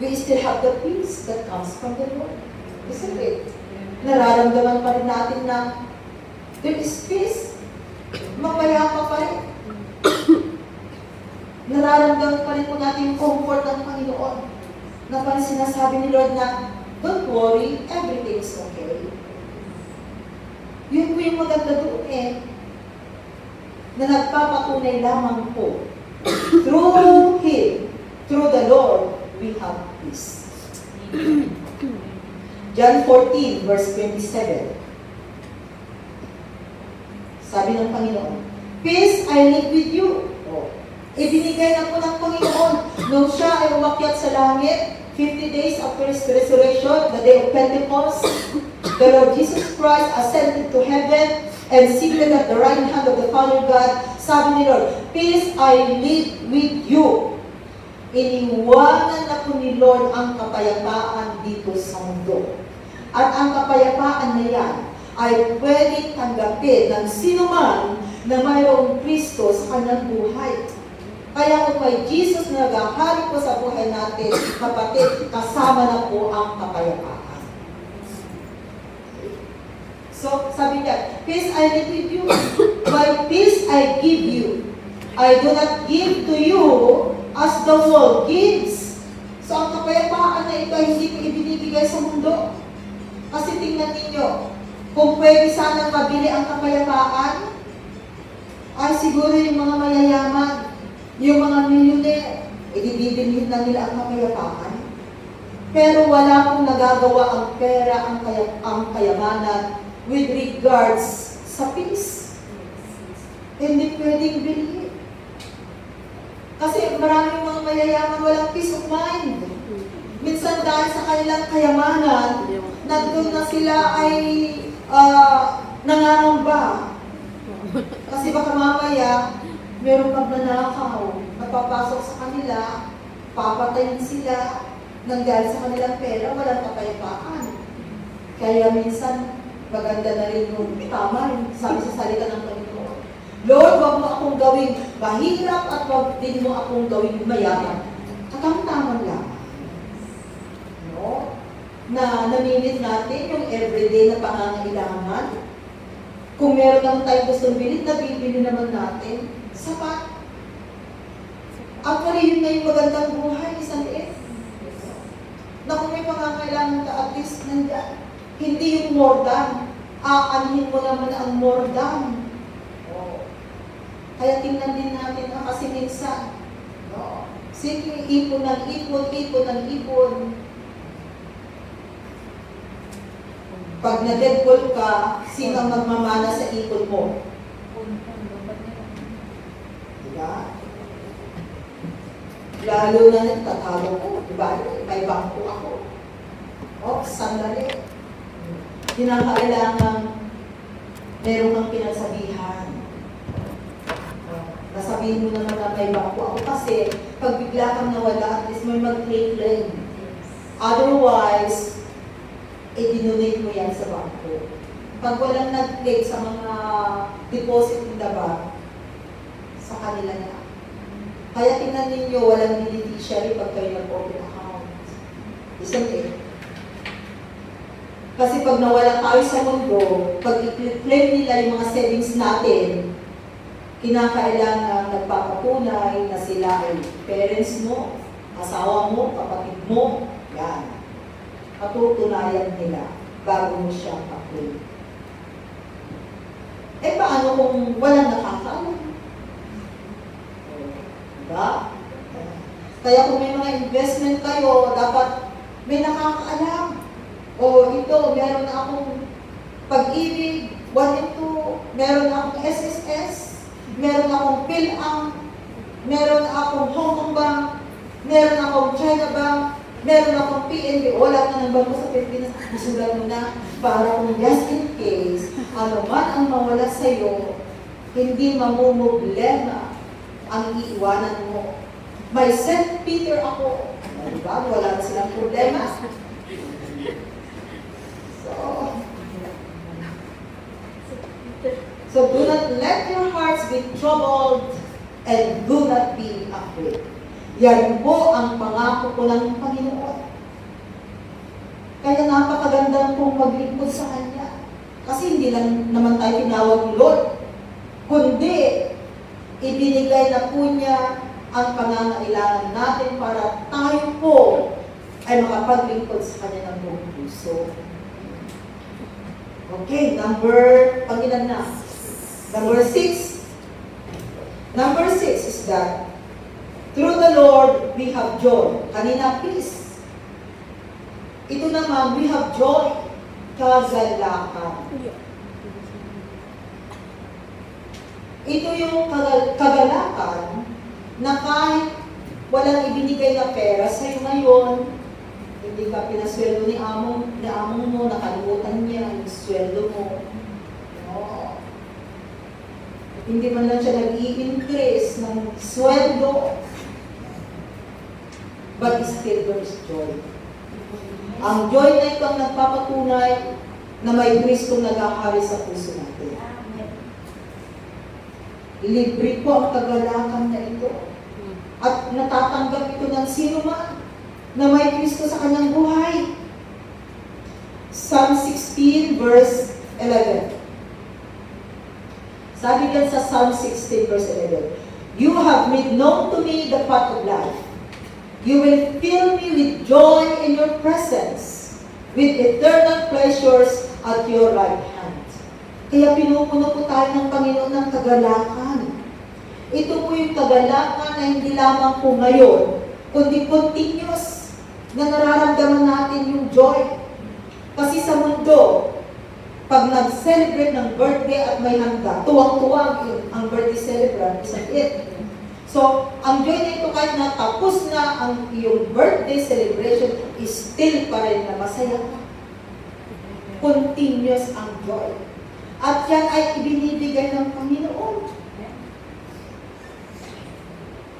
we still have the peace that comes from the Lord. Isn't it? Nararamdaman pa rin natin na there is peace. Mapayapa pa rin. Nararamdaman pa rin po natin yung comfort ng Panginoon. Na parang sinasabi ni Lord na, don't worry, everything is okay. Yun po yung maganda doon na nagpapatunay lamang po. Through Him, through the Lord, we have peace. John 14, verse 27. Sabi ng Panginoon, peace I leave with you. Ibinigay na po ng Panginoon nung siya ay umakyat sa langit, 50 days after His resurrection, the day of Pentecost, the Lord Jesus Christ ascended to heaven and seated at the right hand of the Father God. Sabi ni Lord, peace I leave with you. Iniwanan na po ni Lord ang kapayapaan dito sa mundo. At ang kapayapaan na yan ay pwedeng tanggapin ng sino man na mayroong Kristo sa kanyang buhay. Kaya kung may Jesus na naghahari po sa buhay natin, kapatid, kasama na po ang kapayapaan. So, sabi niya, peace I leave with you, my peace I give you. I do not give to you as the world gives. So, ang kapayapaan na ito ay hindi ko ibinibigay sa mundo. Kasi tingnan ninyo, kung pwede sanang mabili ang kapayapaan, ay siguro yung mga mayayaman, yung mga millionaire, ibibilhin na nila ang kapayapaan. Pero wala pong nagagawa ang pera, ang kayamanan with regards sa peace. Hindi pwedeng bilhin. Kasi maraming mga mayayaman walang peace of mind. Minsan dahil sa kanilang kayamanan, nandun na sila ay nangangamba. Kasi baka mamaya, merong magnanakaw, napapasok sa kanila, papatayin sila, nang dahil sa kanilang pera, walang kapayapaan. Kaya minsan, maganda na rin yung tama, yung sabi sa salita ng Panginoon. Lord, wag mo akong gawing mahirap at wag din mo akong gawing mayaman. Katamtaman lang. No? Na namimit natin yung everyday na pangangailangan. Kung meron naman tayong gustong bilhin, nabibili naman natin. Sapat. Actually, yun na yung magandang buhay, isang liit. Na kung may pangangailangan ka, at least nandiyan. Hindi yung more than. Aanhin mo naman ang more than. Oh. Kaya tingnan din natin kasi minsan, no? Sige, ipon ng ipon, ipon ng ipon. Pag na-deadball ka, sino ang magmamana sa ipon mo? Diba? Lalo na nagtatalo ko, diba? May bangko ako. O, sandali. Kinakailangan meron kang pinagsabihan. Nasabihin mo naman na may bangko ako kasi pag bigla kang nawala, at least may mag-claim. Otherwise, i-donate mo yan sa bangko. Pag walang nag-claim sa mga deposit in the bank, sa kanila na. Kaya tingnan ninyo, walang beneficiary pag kayo nag-open account. Isn't it? Kasi pag nawala tayo sa mundo, pag i-claim nila yung mga savings natin, kinakailangan nagpapatunay na sila ay parents mo, asawa mo, kapatid mo, yan. Patutunayan nila bago mo siya pa-claim. Eh paano kung walang nakakaalam? Diba? Kaya kung may mga investment kayo, dapat may nakakaalam. O ito, meron na akong Pag-ibig, 1 and 2, meron na akong SSS, meron na akong PhilAm, meron na akong Hong Kong Bank, meron na akong China Bank, meron na akong PNB, wala na ng bangko sa Pilipinas, isulat mo na para kung just in case, ano man ang mawala sa'yo, hindi mamumblema ang iiwanan mo. May St. Peter ako. Diba? Wala na silang problema. So do not let your hearts be troubled and do not be afraid. Yan po ang pangako po ng Panginoon. Kaya napakaganda pong maglingkod sa Kanya. Kasi hindi lang naman tayo tinawag ni Lord, kundi ibinigay na po niya ang pangangailangan natin para tayo po ay makapaglingkod sa Kanya ng buong puso. Okay, pangilan na. Number 6. Number 6 is that through the Lord, we have joy. Kanina, peace. Ito naman, we have joy. Kagalakan. Ito yung kagalakan na kahit walang ibinigay na pera sa'yo ngayon, hindi ka pinasweldo ni among mo, nakalimutan niya yung sweldo mo. No. Hindi man lang siya nag-i-increase ng sweldo, but still there is joy. Ang joy na ito ang nagpapatunay na may Kristong naghahari sa puso natin. Libre po ang kagalakan na ito. At natatanggap ito ng sino man na may Kristo sa kanyang buhay. Psalm 16 verse 11. Sabi diyan sa Psalm 16 verse 11, "You have made known to me the path of life. You will fill me with joy in your presence, with eternal pleasures at your right hand." Kaya pinupuno po tayo ng Panginoon ng kagalakan. Ito po yung kagalakan na hindi lamang po ngayon, kundi continuous na nararamdaman natin yung joy. Kasi sa mundo, pag nag-celebrate ng birthday at may handa, tuwang-tuwang ang birthday celebrant, isn't it? So, ang joy na ito kahit na tapos na ang iyong birthday celebration, is still pa rin na masaya ka. Continuous ang joy. At yan ay ibinibigay ng Panginoon.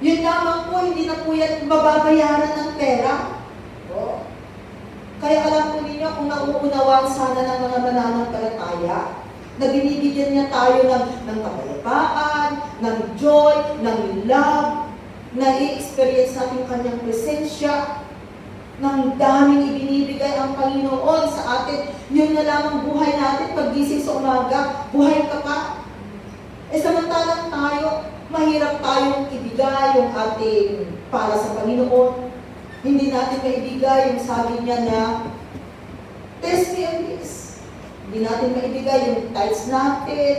Yun lamang po, hindi na po yan mababayaran ng pera. Oh. Kaya alam po ninyo, kung nauunawaan sana ng mga mananampalataya, na binibigyan niya tayo ng kapayapaan, ng joy, ng love, na i-experience natin kanyang presensya, ng daming ibinibigay ang Panginoon sa atin. Yun na lamang buhay natin, paggising sa umaga, buhay ka pa. Eh samantalang tayo, mahirap tayong ibigay maibigay yung ating para sa Panginoon. Hindi natin maibigay yung sabi niya na test me on this. Hindi natin maibigay yung tithes natin,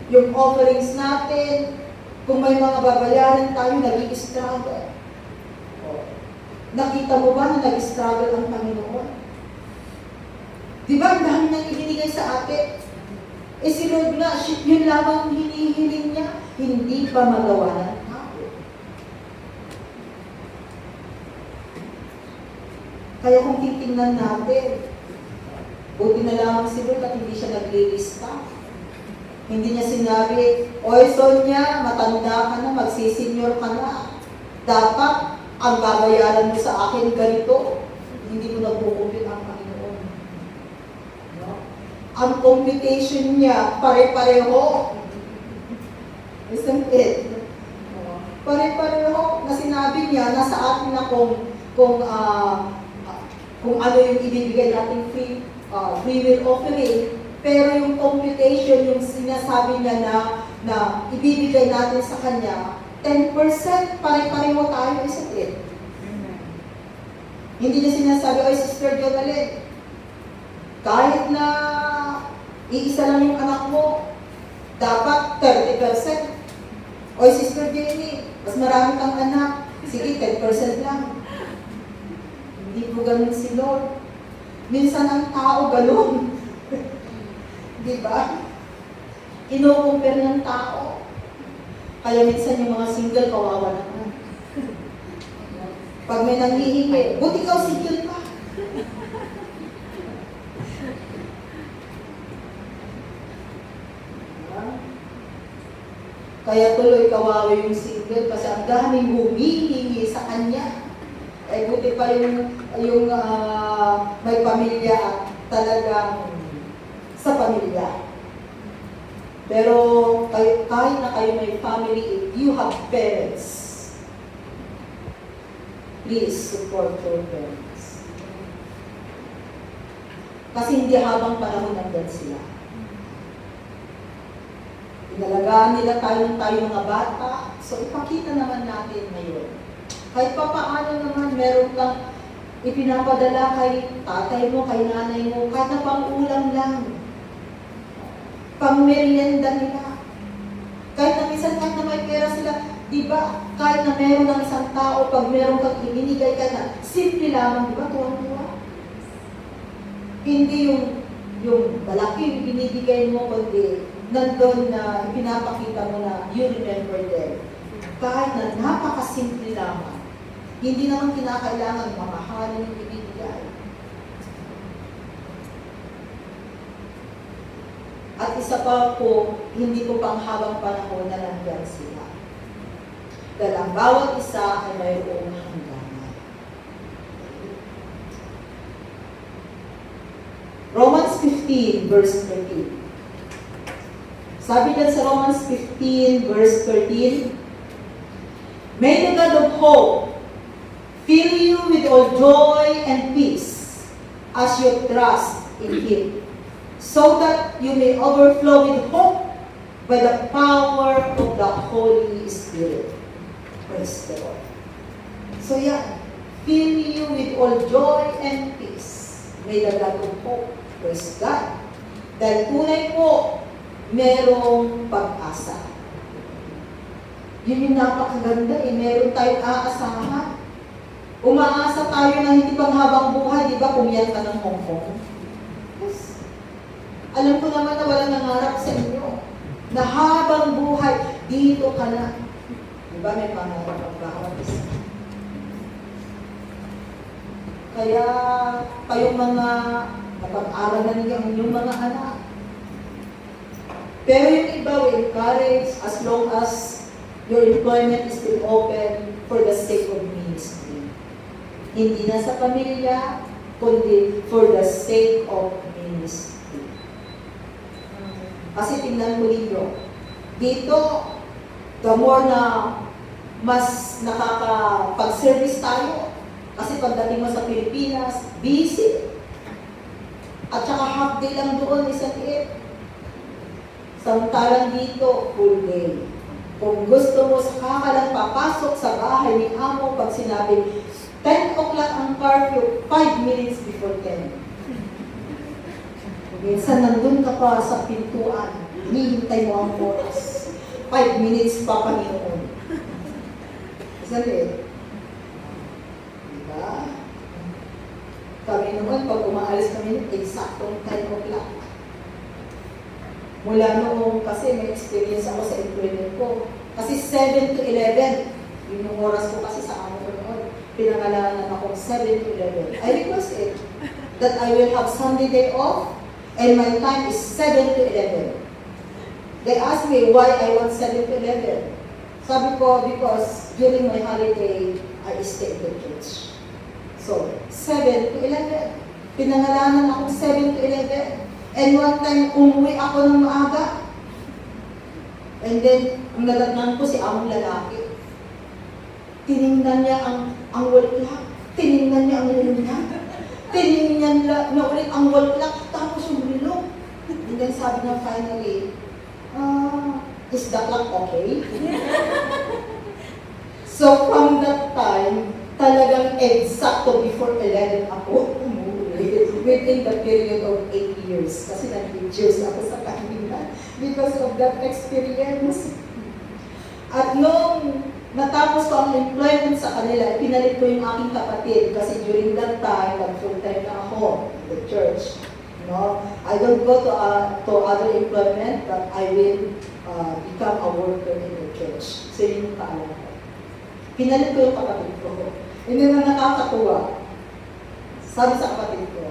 yung offerings natin. Kung may mga babayaran tayo, nag-i-struggle. Nakita mo ba na nag-struggle ang Panginoon? Di ba, ang dami nang ibinigay sa atin? Eh si Lord nga, yun lamang hinihiling niya, hindi pa magawa ng tao. Kaya kung titingnan natin, buti na lamang si Lord at hindi siya naglilista. Hindi niya sinabi, oy Sonia, matanda ka na, magsisenyor ka na. Dapat ang babayaran mo sa akin ganito. Hindi mo nagkukumpit ang Panginoon. No? Ang computation niya, pare-pareho. Isn't it? Pare-pareho na sinabi niya, nasa atin na kung ano yung ibibigay nating free will offering. Pero yung computation, yung sinasabi niya na ibibigay natin sa Kanya, 10%, pare-pareho tayo, isn't it? Hindi niya sinasabi, oy Sister Jonalyn, kahit na iisa lang yung anak mo, dapat 30%. Oy Sister Jenny, mas marami kang anak, sige 10% lang. Hindi po ganun si Lord. Minsan ang tao ganun. Diba? Ino-compare ng tao. Kaya minsan yung mga single, kawawa naman. Pag may nanghihingi, buti ikaw single pa. Kaya tuloy kawawa yung single kasi ang daming humihingi sa kanya. Eh buti pa yung may pamilya at talagang sa pamilya. Pero kahit na kayo may family, if you have parents, please support your parents. Kasi hindi habang panahon nandyan sila. Inalagaan nila tayo mga bata, so ipakita naman natin ngayon. Kahit pa paano naman, meron kang ipinapadala kay tatay mo, kay nanay mo, kahit na pang-ulam lang. Pang-merienda nila. Kahit na minsan, kahit na may pera sila, di ba? Kahit na meron ng isang tao, pag meron kang ibinigay ka na, simple lamang, di ba? Tuwang-tuwa. Hindi yung malaki yung binibigay mo, kundi nandun na pinapakita mo na you remember them. Kahit na napakasimple lamang. Hindi naman kinakailangan mamahalin yung ibibigay. At isa pa po, hindi po panghabang panahon na nandiyan sila. Dahil ang bawat isa ay mayroong hangganan. Romans 15, verse 13. Sabi dyan sa Romans 15, verse 13, may the God of hope fill you with all joy and peace as you trust in Him, so that you may overflow with hope by the power of the Holy Spirit. Praise the Lord. So yeah, fill you with all joy and peace. May the God of hope. Praise God. Dahil tunay po, merong pag-asa. Yun yung napakaganda eh. Meron tayong aasahan. Umaasa tayo na hindi pang habang buhay, di ba? Pumiyan ka ng Hong Kong. Yes. Alam ko naman na walang nangarap sa inyo. Na habang buhay, dito ka na. Di ba? May pangarap ang bawat isa. Kaya, kayong mga napag-aralan ninyo ang inyong mga anak. Pero yung iba, we encourage as long as your employment is still open for the sake of ministry. Hindi na sa pamilya, kundi for the sake of ministry. Kasi tingnan mo ninyo, dito, the more na mas nakakapag-service tayo, kasi pagdating mo sa Pilipinas, busy. At saka half day lang doon, isn't it? Samantalang dito, full day. Kung gusto mo, saka ka lang papasok sa bahay ni amo pag sinabi, 10 o'clock ang curfew, 5 minutes before 10. Minsan nandun ka pa sa pintuan, hinihintay mo ang oras. 5 minutes pa, Panginoon. Isali. Diba? Kami naman, pag umaalis kami, eksaktong 10 o'clock. Mula noong, kasi may experience ako sa employment ko. Kasi 7 to 11, yun yung oras ko kasi sa amo ko noon. Pinangalanan akong 7 to 11. I request it that I will have Sunday day off and my time is 7 to 11. They asked me why I want 7 to 11. Sabi ko, because during my holiday, I stay in the church. So, 7 to 11. Pinangalanan akong 7 to 11. And one time, umuwi ako ng maaga. And then, ang nadatnan ko si among lalaki. Tinignan niya ang wall clock. Tinignan niya ang linya. Tinignan niya na ulit ang wall clock. Tapos yung bilog. And then sabi niya finally, is the clock okay? So from that time, talagang eksakto before 11 ako umuwi. Within the period of 8 years. Kasi nag-years ako sa kanila because of that experience. At nung natapos ko ang employment sa kanila, pinalit ko yung aking kapatid kasi during that time, nag-full-time na ako in the church. No? I don't go to other employment, but I will become a worker in the church. So yun yung paalam ko. Pinalit ko yung kapatid ko. Hindi na nakakatuwa. Sabi sa kapatid ko,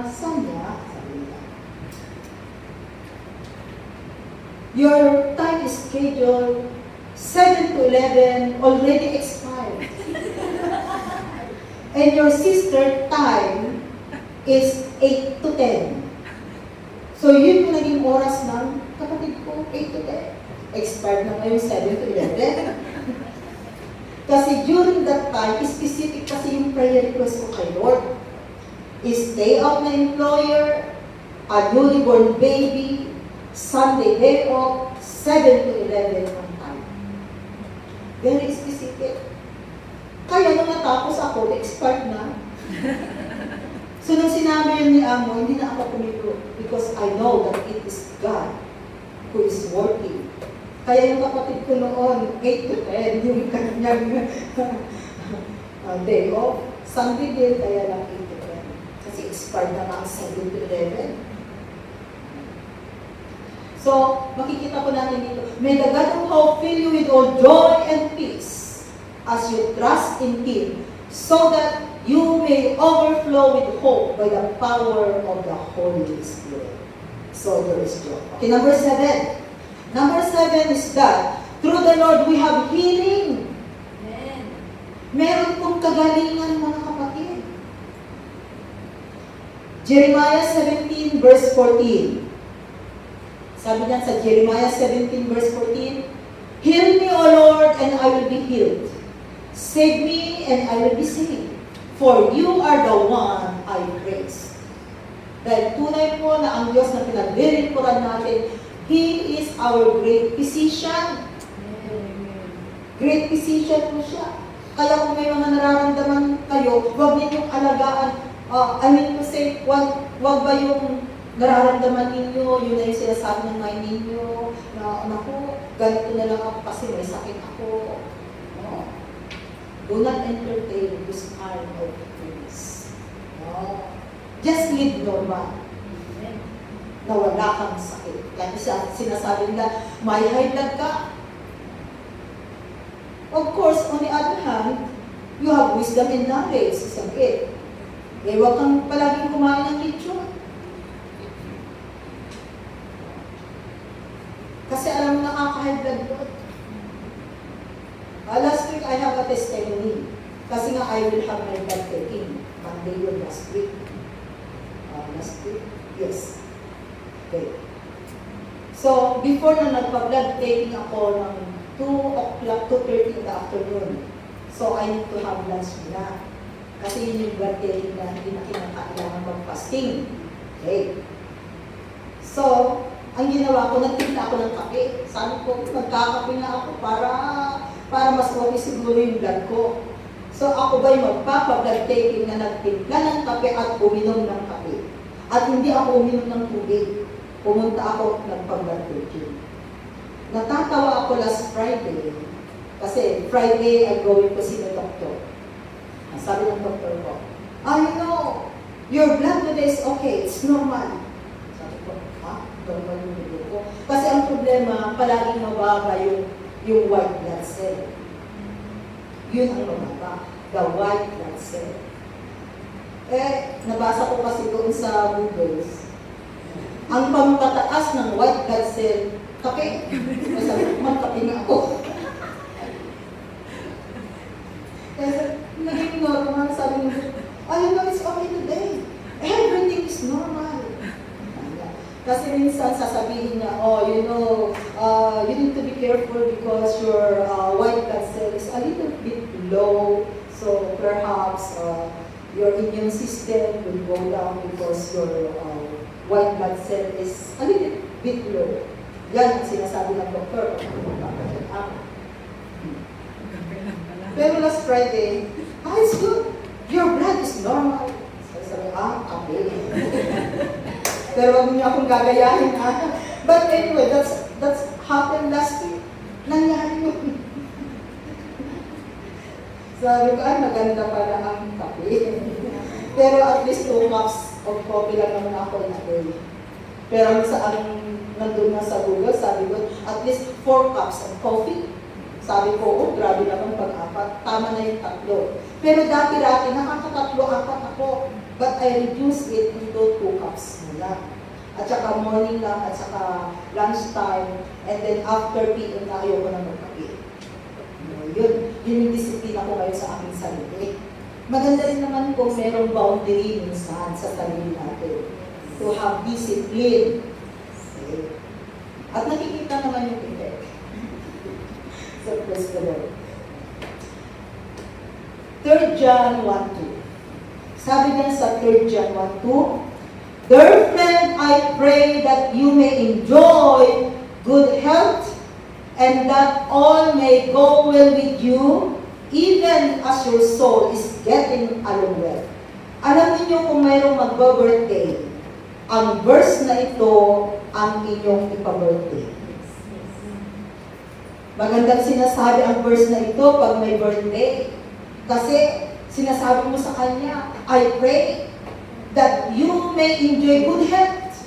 saan niya? Sabi niya, your time is scheduled 7 to 11 already expired. And your sister time is 8 to 10. So yun yung naging oras ng kapatid ko, 8 to 10. Expired na ngayon 7 to 11. Kasi during that time, specific kasi yung prayer request ko kay Lord. Is day off na employer, a newly born baby, Sunday day off, 7 to 11 ang time. Very specific. Kaya nung natapos ako, expired na. So nung sinabi yun ni Amo, hindi na ako pumilo because I know that it is God who is working. Kaya yung kapatid ko noon, 8 to 10, yung kanyang day off. Sunday din, kaya lang 8 to 10. Kasi expired na nga ang 7 to 11. So, makikita ko natin dito, may the God of hope fill you with all joy and peace as you trust in Him, so that you may overflow with hope by the power of the Holy Spirit. So, there is joy. Okay, number 7. Number 7 is that through the Lord we have healing. Amen. Meron pong kagalingan, mga kapatid. Jeremiah 17 verse 14. Sabi niyan sa Jeremiah 17 verse 14, heal me, O Lord, and I will be healed. Save me, and I will be saved. For you are the one I praise. Dahil tunay po na ang Diyos na pinaglilingkuran natin, He is our great physician. Great physician po siya. Kaya kung may mga nararamdaman kayo, huwag ninyong alagaan. I mean to say, huwag ba yung nararamdaman ninyo, yun na yung sinasabi ng mind ninyo, na naku, ganito na lang ako kasi may sakit ako. No. Do not entertain this kind of things. No. Just live normal. Na wala kang sakit. Kasi sinasabi nila, may high blood ka. Of course, on the other hand, you have wisdom and knowledge, isn't it? Eh, huwag kang palaging kumain ng lechon. Kasi alam mo, nakaka-high blood ko. Last week, I have a testimony. Kasi nga, I will have my blood taking. Monday yun last week. Last week? Yes. Okay. So, before na nagpa-blood taking ako ng 2 o'clock, 2:30 in the afternoon. So, I need to have lunch na. Kasi yun yung blood taking na hindi na kinakailangan mag-fasting. Okay. So, ang ginawa ko, nagtimpla ako ng kape. Sabi ko, magkakape na ako para mas okay siguro yung blood ko. So ako ba'y magpapa-blood taking na nagtimpla ng kape at uminom ng kape? At hindi ako uminom ng tubig. Pumunta ako nagpa-blood taking. Natatawa ako last Friday. Kasi Friday, I'm going to see the doctor. Sabi ng doktor ko, you know, your blood today is okay, it's normal. Sabi ko, normal yung dugo ko. Kasi ang problema, palaging mababa yung white blood cell. Yun ang mababa, the white blood cell. Nabasa ko kasi doon sa Google, ang pampataas ng white blood cell, kape. Sabi ko, magkape na ako. Kasi naging normal, sabi mo, you know, it's okay today. Everything is normal. Kasi minsan sasabihin niya, you know, you need to be careful because your white blood cell is a little bit low. So perhaps your immune system will go down because your white blood cell is a little bit low. Yan ang sinasabi ng doktor. Pero last Friday, it's good. Your blood is normal. Sabi, kape. Pero wag niyo akong gagayahin, But anyway, that's happened last week. Nangyari yun. Sabi ko, maganda pala ang kape. Pero at least 2 cups of coffee lang naman ako in a day. Pero ang nandun na sa Google, sabi ko, at least 4 cups of coffee. Sabi ko, grabe naman pag-apat. Tama na yung 3. Pero dati-dati, nakaka-3-4 ako. But I reduced it into 2 cups muna. At saka morning lang, at saka lunchtime, and then after PM na ayoko na magkape. Yun yung disiplina ko ngayon sa aking sarili. Maganda rin naman kung merong boundary minsan sa sarili natin. To have discipline. Okay. At nakikita naman yung effect. So, praise the Lord. 3 John 1:2. Sabi niya sa 3 John 1:2, Dear friend, I pray that you may enjoy good health and that all may go well with you, even as your soul is getting along well. Alam niyo kung mayroong magbo-birthday, ang verse na ito ang inyong ipa-birthday. Magandang sinasabi ang verse na ito pag may birthday. Kasi sinasabi mo sa kanya, I pray that you may enjoy good health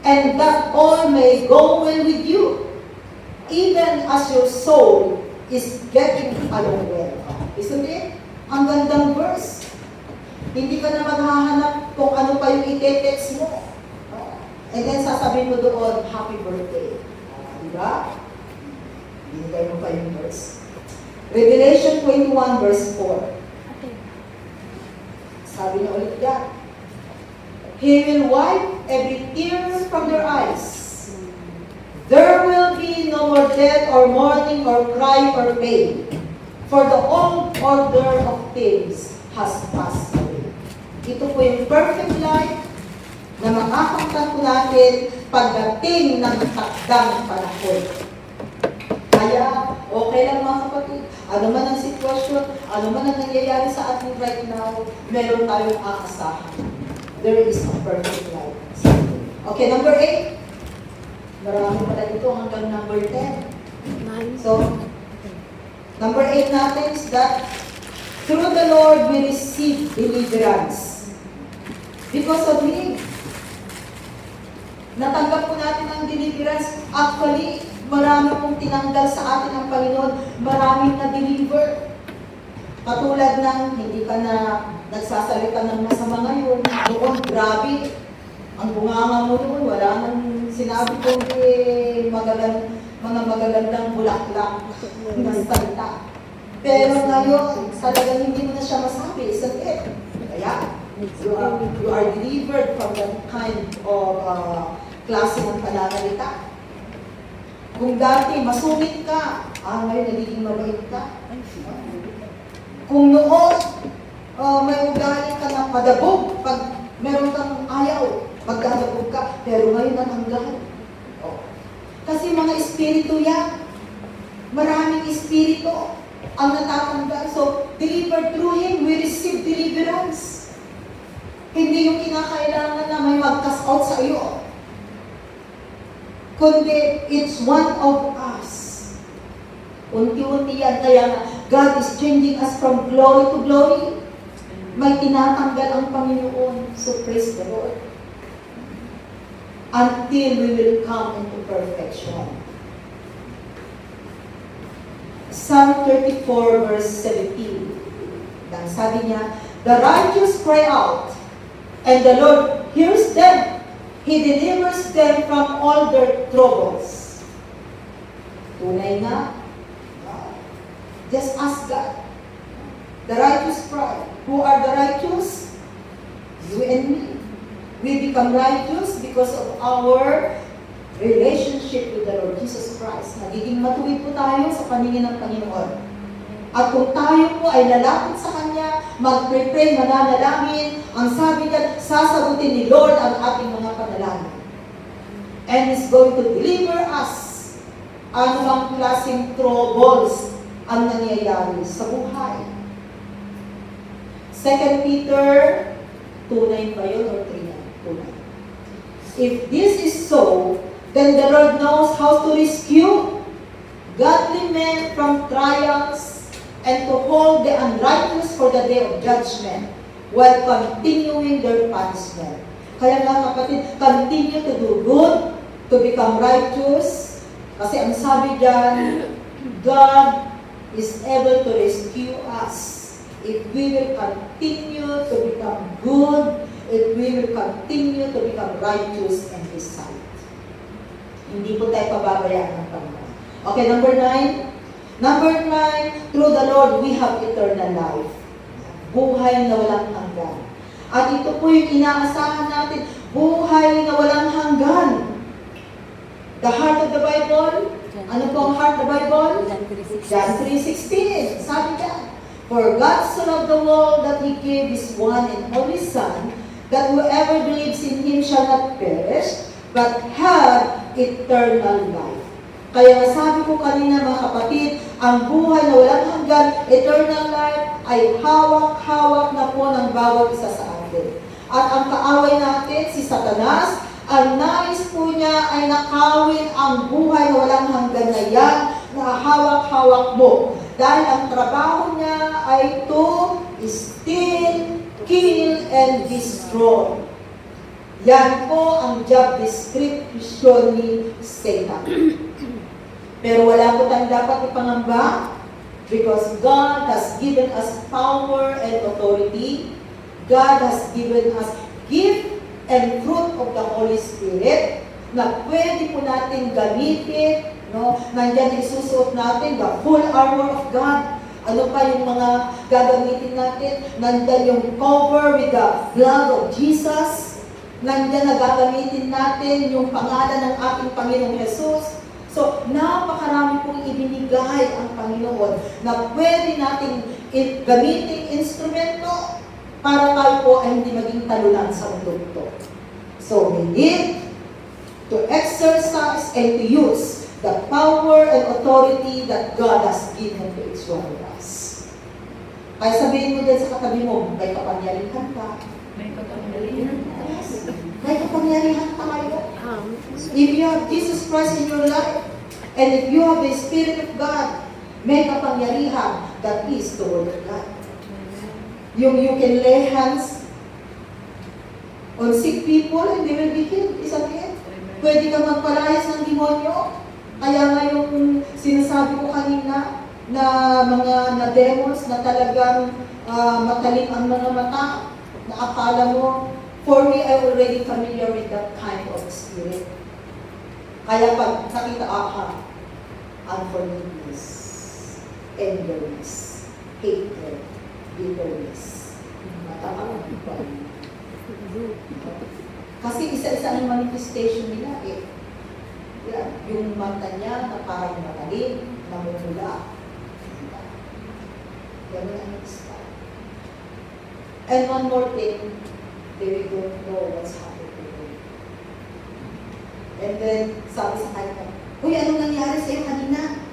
and that all may go well with you, even as your soul is getting along well. Isn't it? Ang gandang verse. Hindi ka na maghahanap kung ano pa yung ite-text mo. And then sasabihin mo doon, happy birthday. Diba? Binigay mo pa yung verse. Revelation 21 verse 4. Sabi niya ulit yan. He will wipe every tear from their eyes. There will be no more death or mourning or crying or pain. For the old order of things has passed away. Ito po yung perfect life na makakamtan po natin pagdating ng takdang panahon. Kaya, okay lang mga kapatid, ano man ang sitwasyon, ano man ang nangyayari sa atin right now, meron tayong aasahan. There is a perfect life. Okay, number 8. Marami pala ito hanggang number 10. So, number 8 natin is that through the Lord we receive deliverance. Because of Him. Natanggap po natin ang deliverance. Actually, marami pong tinanggal sa atin ng Panginoon. Maraming na-deliver. Katulad ng hindi ka na nagsasalita ng masama ngayon. Noon, grabe. Ang bunganga mo noon, wala nang sinabi ko mga magagandang bulaklak na salita. Pero ngayon, talagang hindi mo na siya masabi. Isn't it? Kaya, you are delivered from that kind of klase ng pananalita. Kung dati masungit ka, ngayon nagiging mabait ka. Kung noon, may ugali ka na padabog, pag meron kang ayaw, magdadabog ka, pero ngayon natanggal. Kasi mga espiritu yan. Maraming espiritu ang natatanggal. So, delivered through Him, we receive deliverance. Hindi yung kinakailangan na may mag-cast out sa iyo. Kundi, it's one of us. Unti-unti yan. Kaya nga, God is changing us from glory to glory. May tinatanggal ang Panginoon. So, praise the Lord. Until we will come into perfection. Psalm 34 verse 17. Dan sabi niya, the righteous cry out, and the Lord hears them. He delivers them from all their troubles. Tunay nga. Just ask God. The righteous cry. Who are the righteous? You and me. We become righteous because of our relationship with the Lord Jesus Christ. Nagiging matuwid po tayo sa paningin ng Panginoon. At kung tayo po ay lalapit sa Kanya, mag-pray, mananalangin, ang sabi niya, sasagutin ni Lord ang ating mga panalangin. And He's going to deliver us. Ano ang klaseng troubles ang nangyayari sa buhay. 2 Peter 2:9 ba yun or 3:9? 2:9. If this is so, then the Lord knows how to rescue godly men from trials and to hold the unrighteous for the day of judgment while continuing their punishment. Kaya nga kapatid, continue to do good, to become righteous, kasi ang sabi dyan, God is able to rescue us if we will continue to become good, if we will continue to become righteous in His sight. Hindi po tayo pababayaan ng Panginoon. Okay, number 9. Number 9, through the Lord we have eternal life. Buhay na walang hanggan. At ito po yung inaasahan natin, buhay na walang hanggan. The heart of the Bible, ano po ang heart of the Bible? John 3:16. Sabi niya, for God so loved the world that He gave His one and only Son, that whoever believes in Him shall not perish, but have eternal life. Kaya sabi ko kanina mga kapatid, ang buhay na walang hanggan, eternal life, ay hawak-hawak na po ng bawat isa sa atin. At ang kaaway natin, si Satanas, ang nais po niya ay nakawin ang buhay na walang hanggan na yan, na hawak-hawak mo. Dahil ang trabaho niya ay to steal, kill, and destroy. Yan po ang job description ni Satan. Pero wala po tayong dapat ipangamba because God has given us power and authority. God has given us gift and fruit of the Holy Spirit na pwede po natin gamitin. No? Nandiyan isusuot natin the full armor of God. Ano pa yung mga gagamitin natin? Nandiyan yung cover with the blood of Jesus. Nandiyan na gagamitin natin yung pangalan ng ating Panginoong Jesus. So, napakarami pong ibinigay ang Panginoon na pwede natin gamitin instrumento para tayo po ay hindi maging talunan sa mundo ito. So, we need to exercise and to use the power and authority that God has given to each one of us. Kaya sabihin mo din sa katabi mo, may kapangyarihan ka. May kapangyarihan. Yes. May kapangyarihan tayo. If you have Jesus Christ in your life, and if you have the Spirit of God, may kapangyarihan, that is the Word of God. Yung you can lay hands on sick people and they will be healed. Isang it? Pwede kang magpalayas ng demonyo. Kaya nga yung sinasabi ko kanina na mga na-demons na talagang matalim ang mga mata, na akala mo, for me, I'm already familiar with that kind of spirit. Kaya pag nakita unforgiveness, angerness, hatred, bitterness, matama ang iba. Kasi isa-isa ang manifestation nila eh. Yan, yung mata niya na parang matalim, namumula. Ganun ang isa. And one more thing, they don't know what's happening to them. And then, sabi sa kanya, Uy, anong nangyari sa'yo kanina?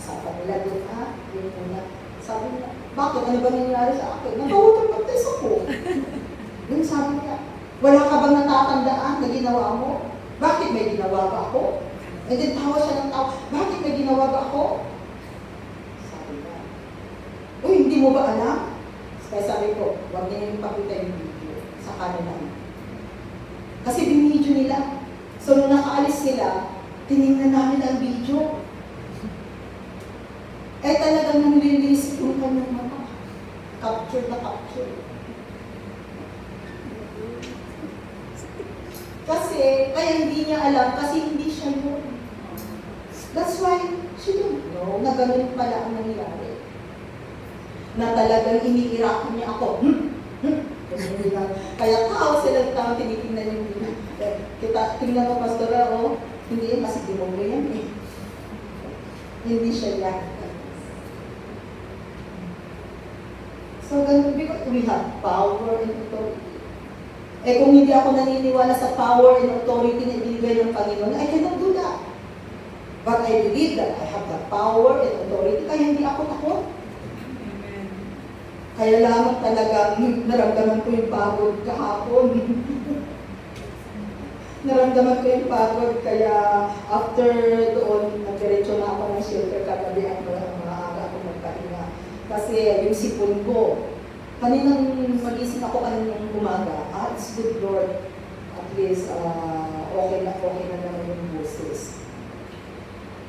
Sabi nila doon, yun muna. Sabi niya, bakit? Ano ba nangyari sa akin? Nag-water baptize ako. Yun sabi niya, wala ka bang natatandaan na ginawa mo? Bakit may ginawa ba ako? And then tawa siya ng tawa, bakit may ginawa ba ako? Sabi niya, uy, hindi mo ba alam? Kaya sabi ko, huwag niya yung pakita yung video sa kanila. Kasi binidyo nila. So nung nakaalis sila, tinignan namin ang video. Eh talagang nanlilis yung kanyang mata. Capture na capture. Kasi, kaya hindi niya alam, kasi hindi siya yun. That's why she don't know na ganun pala ang nangyari. Na talagang iniirakan niya ako. Kaya tao sila tao, tinitingnan yung kita, tingnan mo, pastora, hindi yan kasi demonyo yan eh. Hindi siya yan. So, ganun, because we have power and authority. Eh kung hindi ako naniniwala sa power and authority na ibigay ng Panginoon, I cannot do that. But I believe that I have the power and authority, kaya hindi ako takot. Amen. Kaya lamang talaga naramdaman ko yung pagod kahapon. Naramdaman ko yung pagod, kaya after doon, nagdiretso na ako ng shelter kagabi at maaga ako magpahinga. Kasi yung sipon ko, kaninang magising ako kaninang umaga, it's good Lord, at least okay na naman yung boses.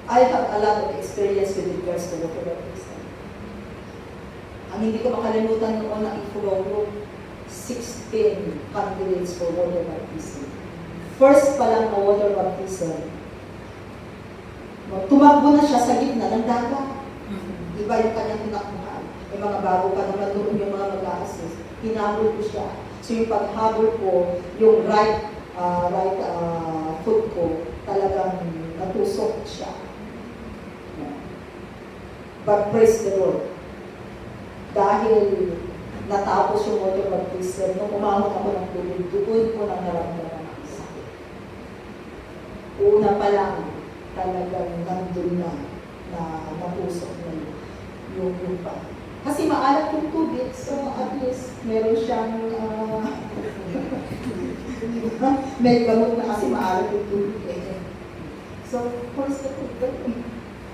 I have a lot of experience with regards to water baptism. Ang hindi ko makalimutan noon na i-follow 16 candidates for water baptism. First pa lang na water baptism, tumakbo na siya sa gitna ng dagat. Iba yung kanyang tinakbuhan. May mga bago pa naman doon yung mga mag-a-assist. Hinabol ko siya. So yung paghabol ko, yung right foot ko, talagang natusok siya. But praise the Lord. Dahil natapos yung water baptism, nung umamot ako ng tubig, doon ko nang naramdaman ang sakit. Una pa lang, talagang nandun na natusok na yung lupa. Kasi maalat yung tubig, so at least meron siyang may gamot na kasi maalat yung tubig eh. So, first the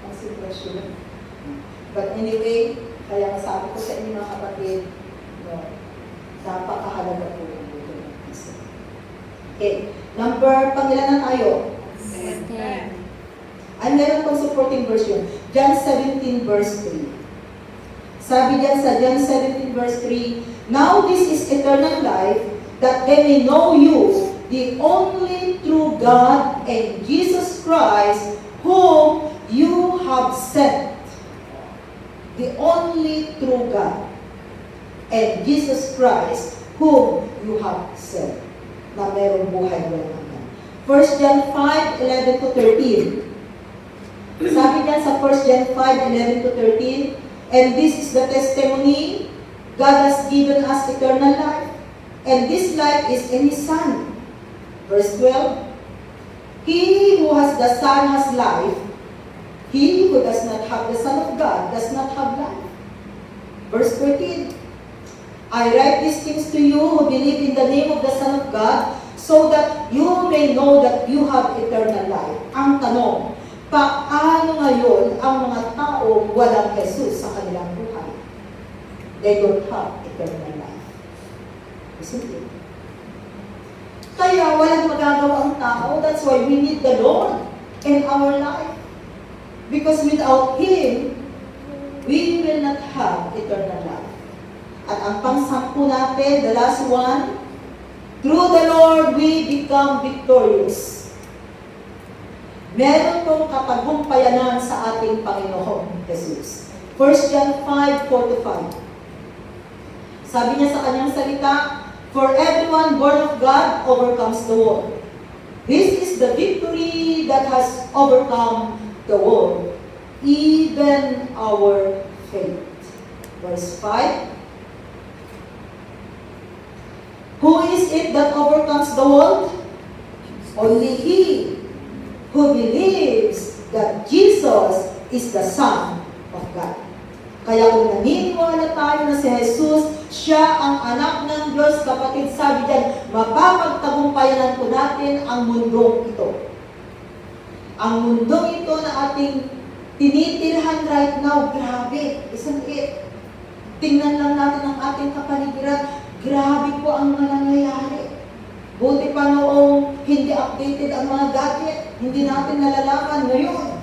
ang sitwasyon. But anyway, kaya sabi ko sa inyo mga kapatid, napakahalaga po yung water baptism. Okay, pangilan na tayo? 10. Ay, meron pang supporting version. John 17 verse 3. Sabi diyan sa John 17 verse 3, now this is eternal life, that they may know you, the only true God, and Jesus Christ, whom you have sent. The only true God, and Jesus Christ, whom you have sent. Na merong buhay walang hanggan. 1 John 5:11 to 13. Sabi diyan sa 1 John 5:11 to 13, and this is the testimony, God has given us eternal life, and this life is in His Son. Verse 12, he who has the Son has life, he who does not have the Son of God does not have life. Verse 13, I write these things to you who believe in the name of the Son of God, so that you may know that you have eternal life. Ang tanong, paano ngayon ang mga taong walang Jesus sa kanilang buhay? They don't have eternal life. Isn't it? Kaya walang magagawa ang tao. That's why we need the Lord in our life. Because without Him, we will not have eternal life. At ang pang-sampu natin, the last one, through the Lord we become victorious. Meron pong katagumpayanan sa ating Panginoong Jesus. 1 John 5:4-5. Sabi niya sa kanyang salita, for everyone born of God overcomes the world. This is the victory that has overcome the world, even our faith. Verse 5. Who is it that overcomes the world? Only he who believes that Jesus is the Son of God. Kaya kung naniniwala tayo na si Jesus, siya ang anak ng Diyos, kapatid, sabi diyan, mapapagtagumpayanan po natin ang mundong ito. Ang mundong ito na ating tinitirhan right now, grabe, isn't it? Tingnan lang natin ang ating kapaligiran, grabe po ang mga nangyayari. Buti pa noong hindi updated ang mga gadget, hindi natin nalalaman ngayon.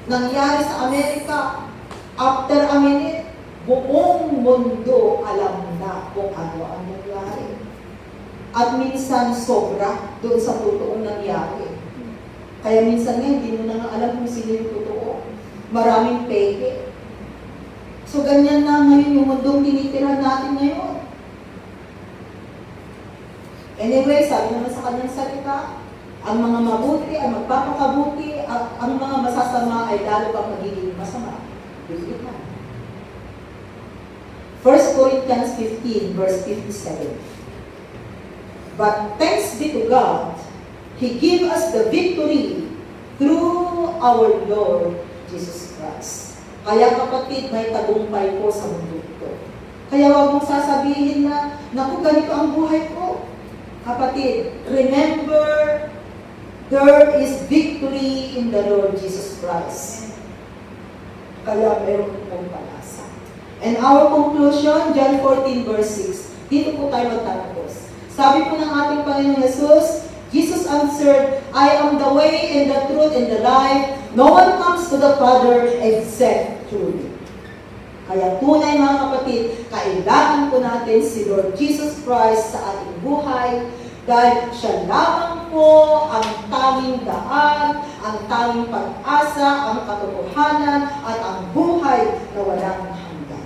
Nangyari sa Amerika, after a minute, buong mundo alam na kung ano ang nangyari. At minsan sobra doon sa totoong nangyari. Kaya minsan nga, hindi mo na nga alam kung sino yung totoo. Maraming peke. So ganyan na ngayon yung mundong tinitirahan natin ngayon. Anyway, sabi naman sa kanyang salita, ang mga mabuti ay magpapakabuti, at ang mga masasama ay lalo pang magiging masama. 1 Corinthians 15, verse 57. But thanks be to God, He gave us the victory through our Lord Jesus Christ. Kaya kapatid, may tagumpay po sa mundo ito. Kaya huwag mong sasabihin na, naku, ganito ang buhay ko. Kapatid, remember, there is victory in the Lord Jesus Christ. Kaya meron pong palasa. And our conclusion, John 14, verse 6. Dito po tayo magtatapos. Sabi po ng ating Panginoong Jesus, Jesus answered, I am the way and the truth and the life. No one comes to the Father except through me. Kaya tunay mga kapatid, kailangan po natin si Lord Jesus Christ sa ating buhay dahil siya lamang po ang tanging daan, ang tanging pag-asa, ang katotohanan, at ang buhay na walang hanggan.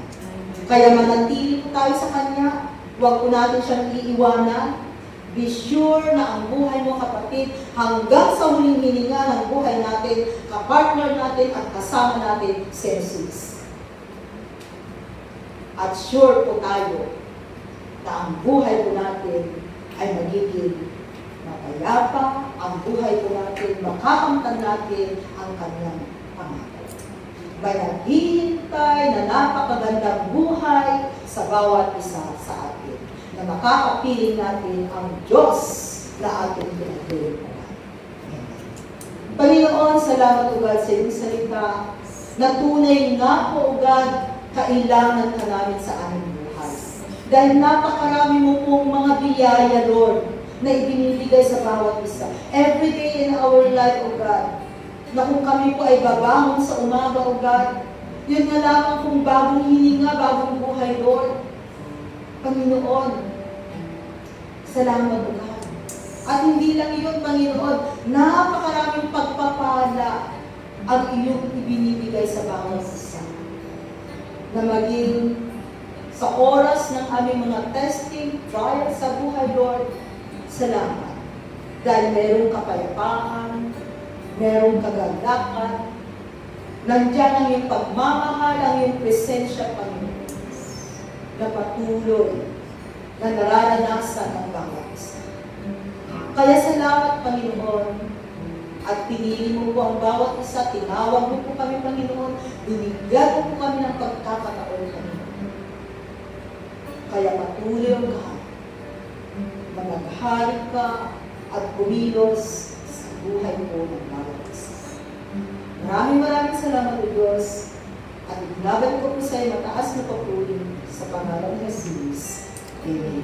Kaya manatili po tayo sa Kanya, huwag po natin siyang iiwanan. Be sure na ang buhay mo kapatid, hanggang sa huling hininga ng buhay natin, kapartner natin at kasama natin si Jesus. At sure po tayo na ang buhay po natin ay magiging mapayapa, ang buhay po natin, makakamtan natin ang kanyang pangako. May naghihintay na napakagandang buhay sa bawat isa sa atin, na makakapiling natin ang Diyos na ating pinag-iipunan. Panginoon, salamat o God sa iyong salita, na tunay nga po o God, kailangan ka namin sa aming buhay. Dahil napakarami mo pong mga biyaya, Lord, na ibinibigay sa bawat isa. Every day in our life, O God, na kung kami po ay babangon sa umaga, O God, yun na lamang kung bagong hininga, bagong buhay, Lord. Panginoon, salamat, O God. At hindi lang yun, Panginoon, napakaraming pagpapala ang iyong ibinibigay sa bawat isa. Na maging sa oras ng aming mga testing, trial sa buhay, Lord, salamat. Dahil merong kapayapaan, merong kagalakan, nandiyan ang iyong pagmamahal, ang iyong presensya, Panginoon, na patuloy na nararanasan ng bawat isa. Kaya salamat, Panginoon, at pinili mo po ang bawat isa, tinawag mo po kami, Panginoon, binigyan mo po kami ng pagkakataon, Panginoon. Kaya patuloy ang God, managhari ka at kumilos sa buhay po ng bawat isa. Maraming salamat, O Diyos, at ignaban ko po sa iyo mataas na papuri sa pangalan ng Jesus. Amen.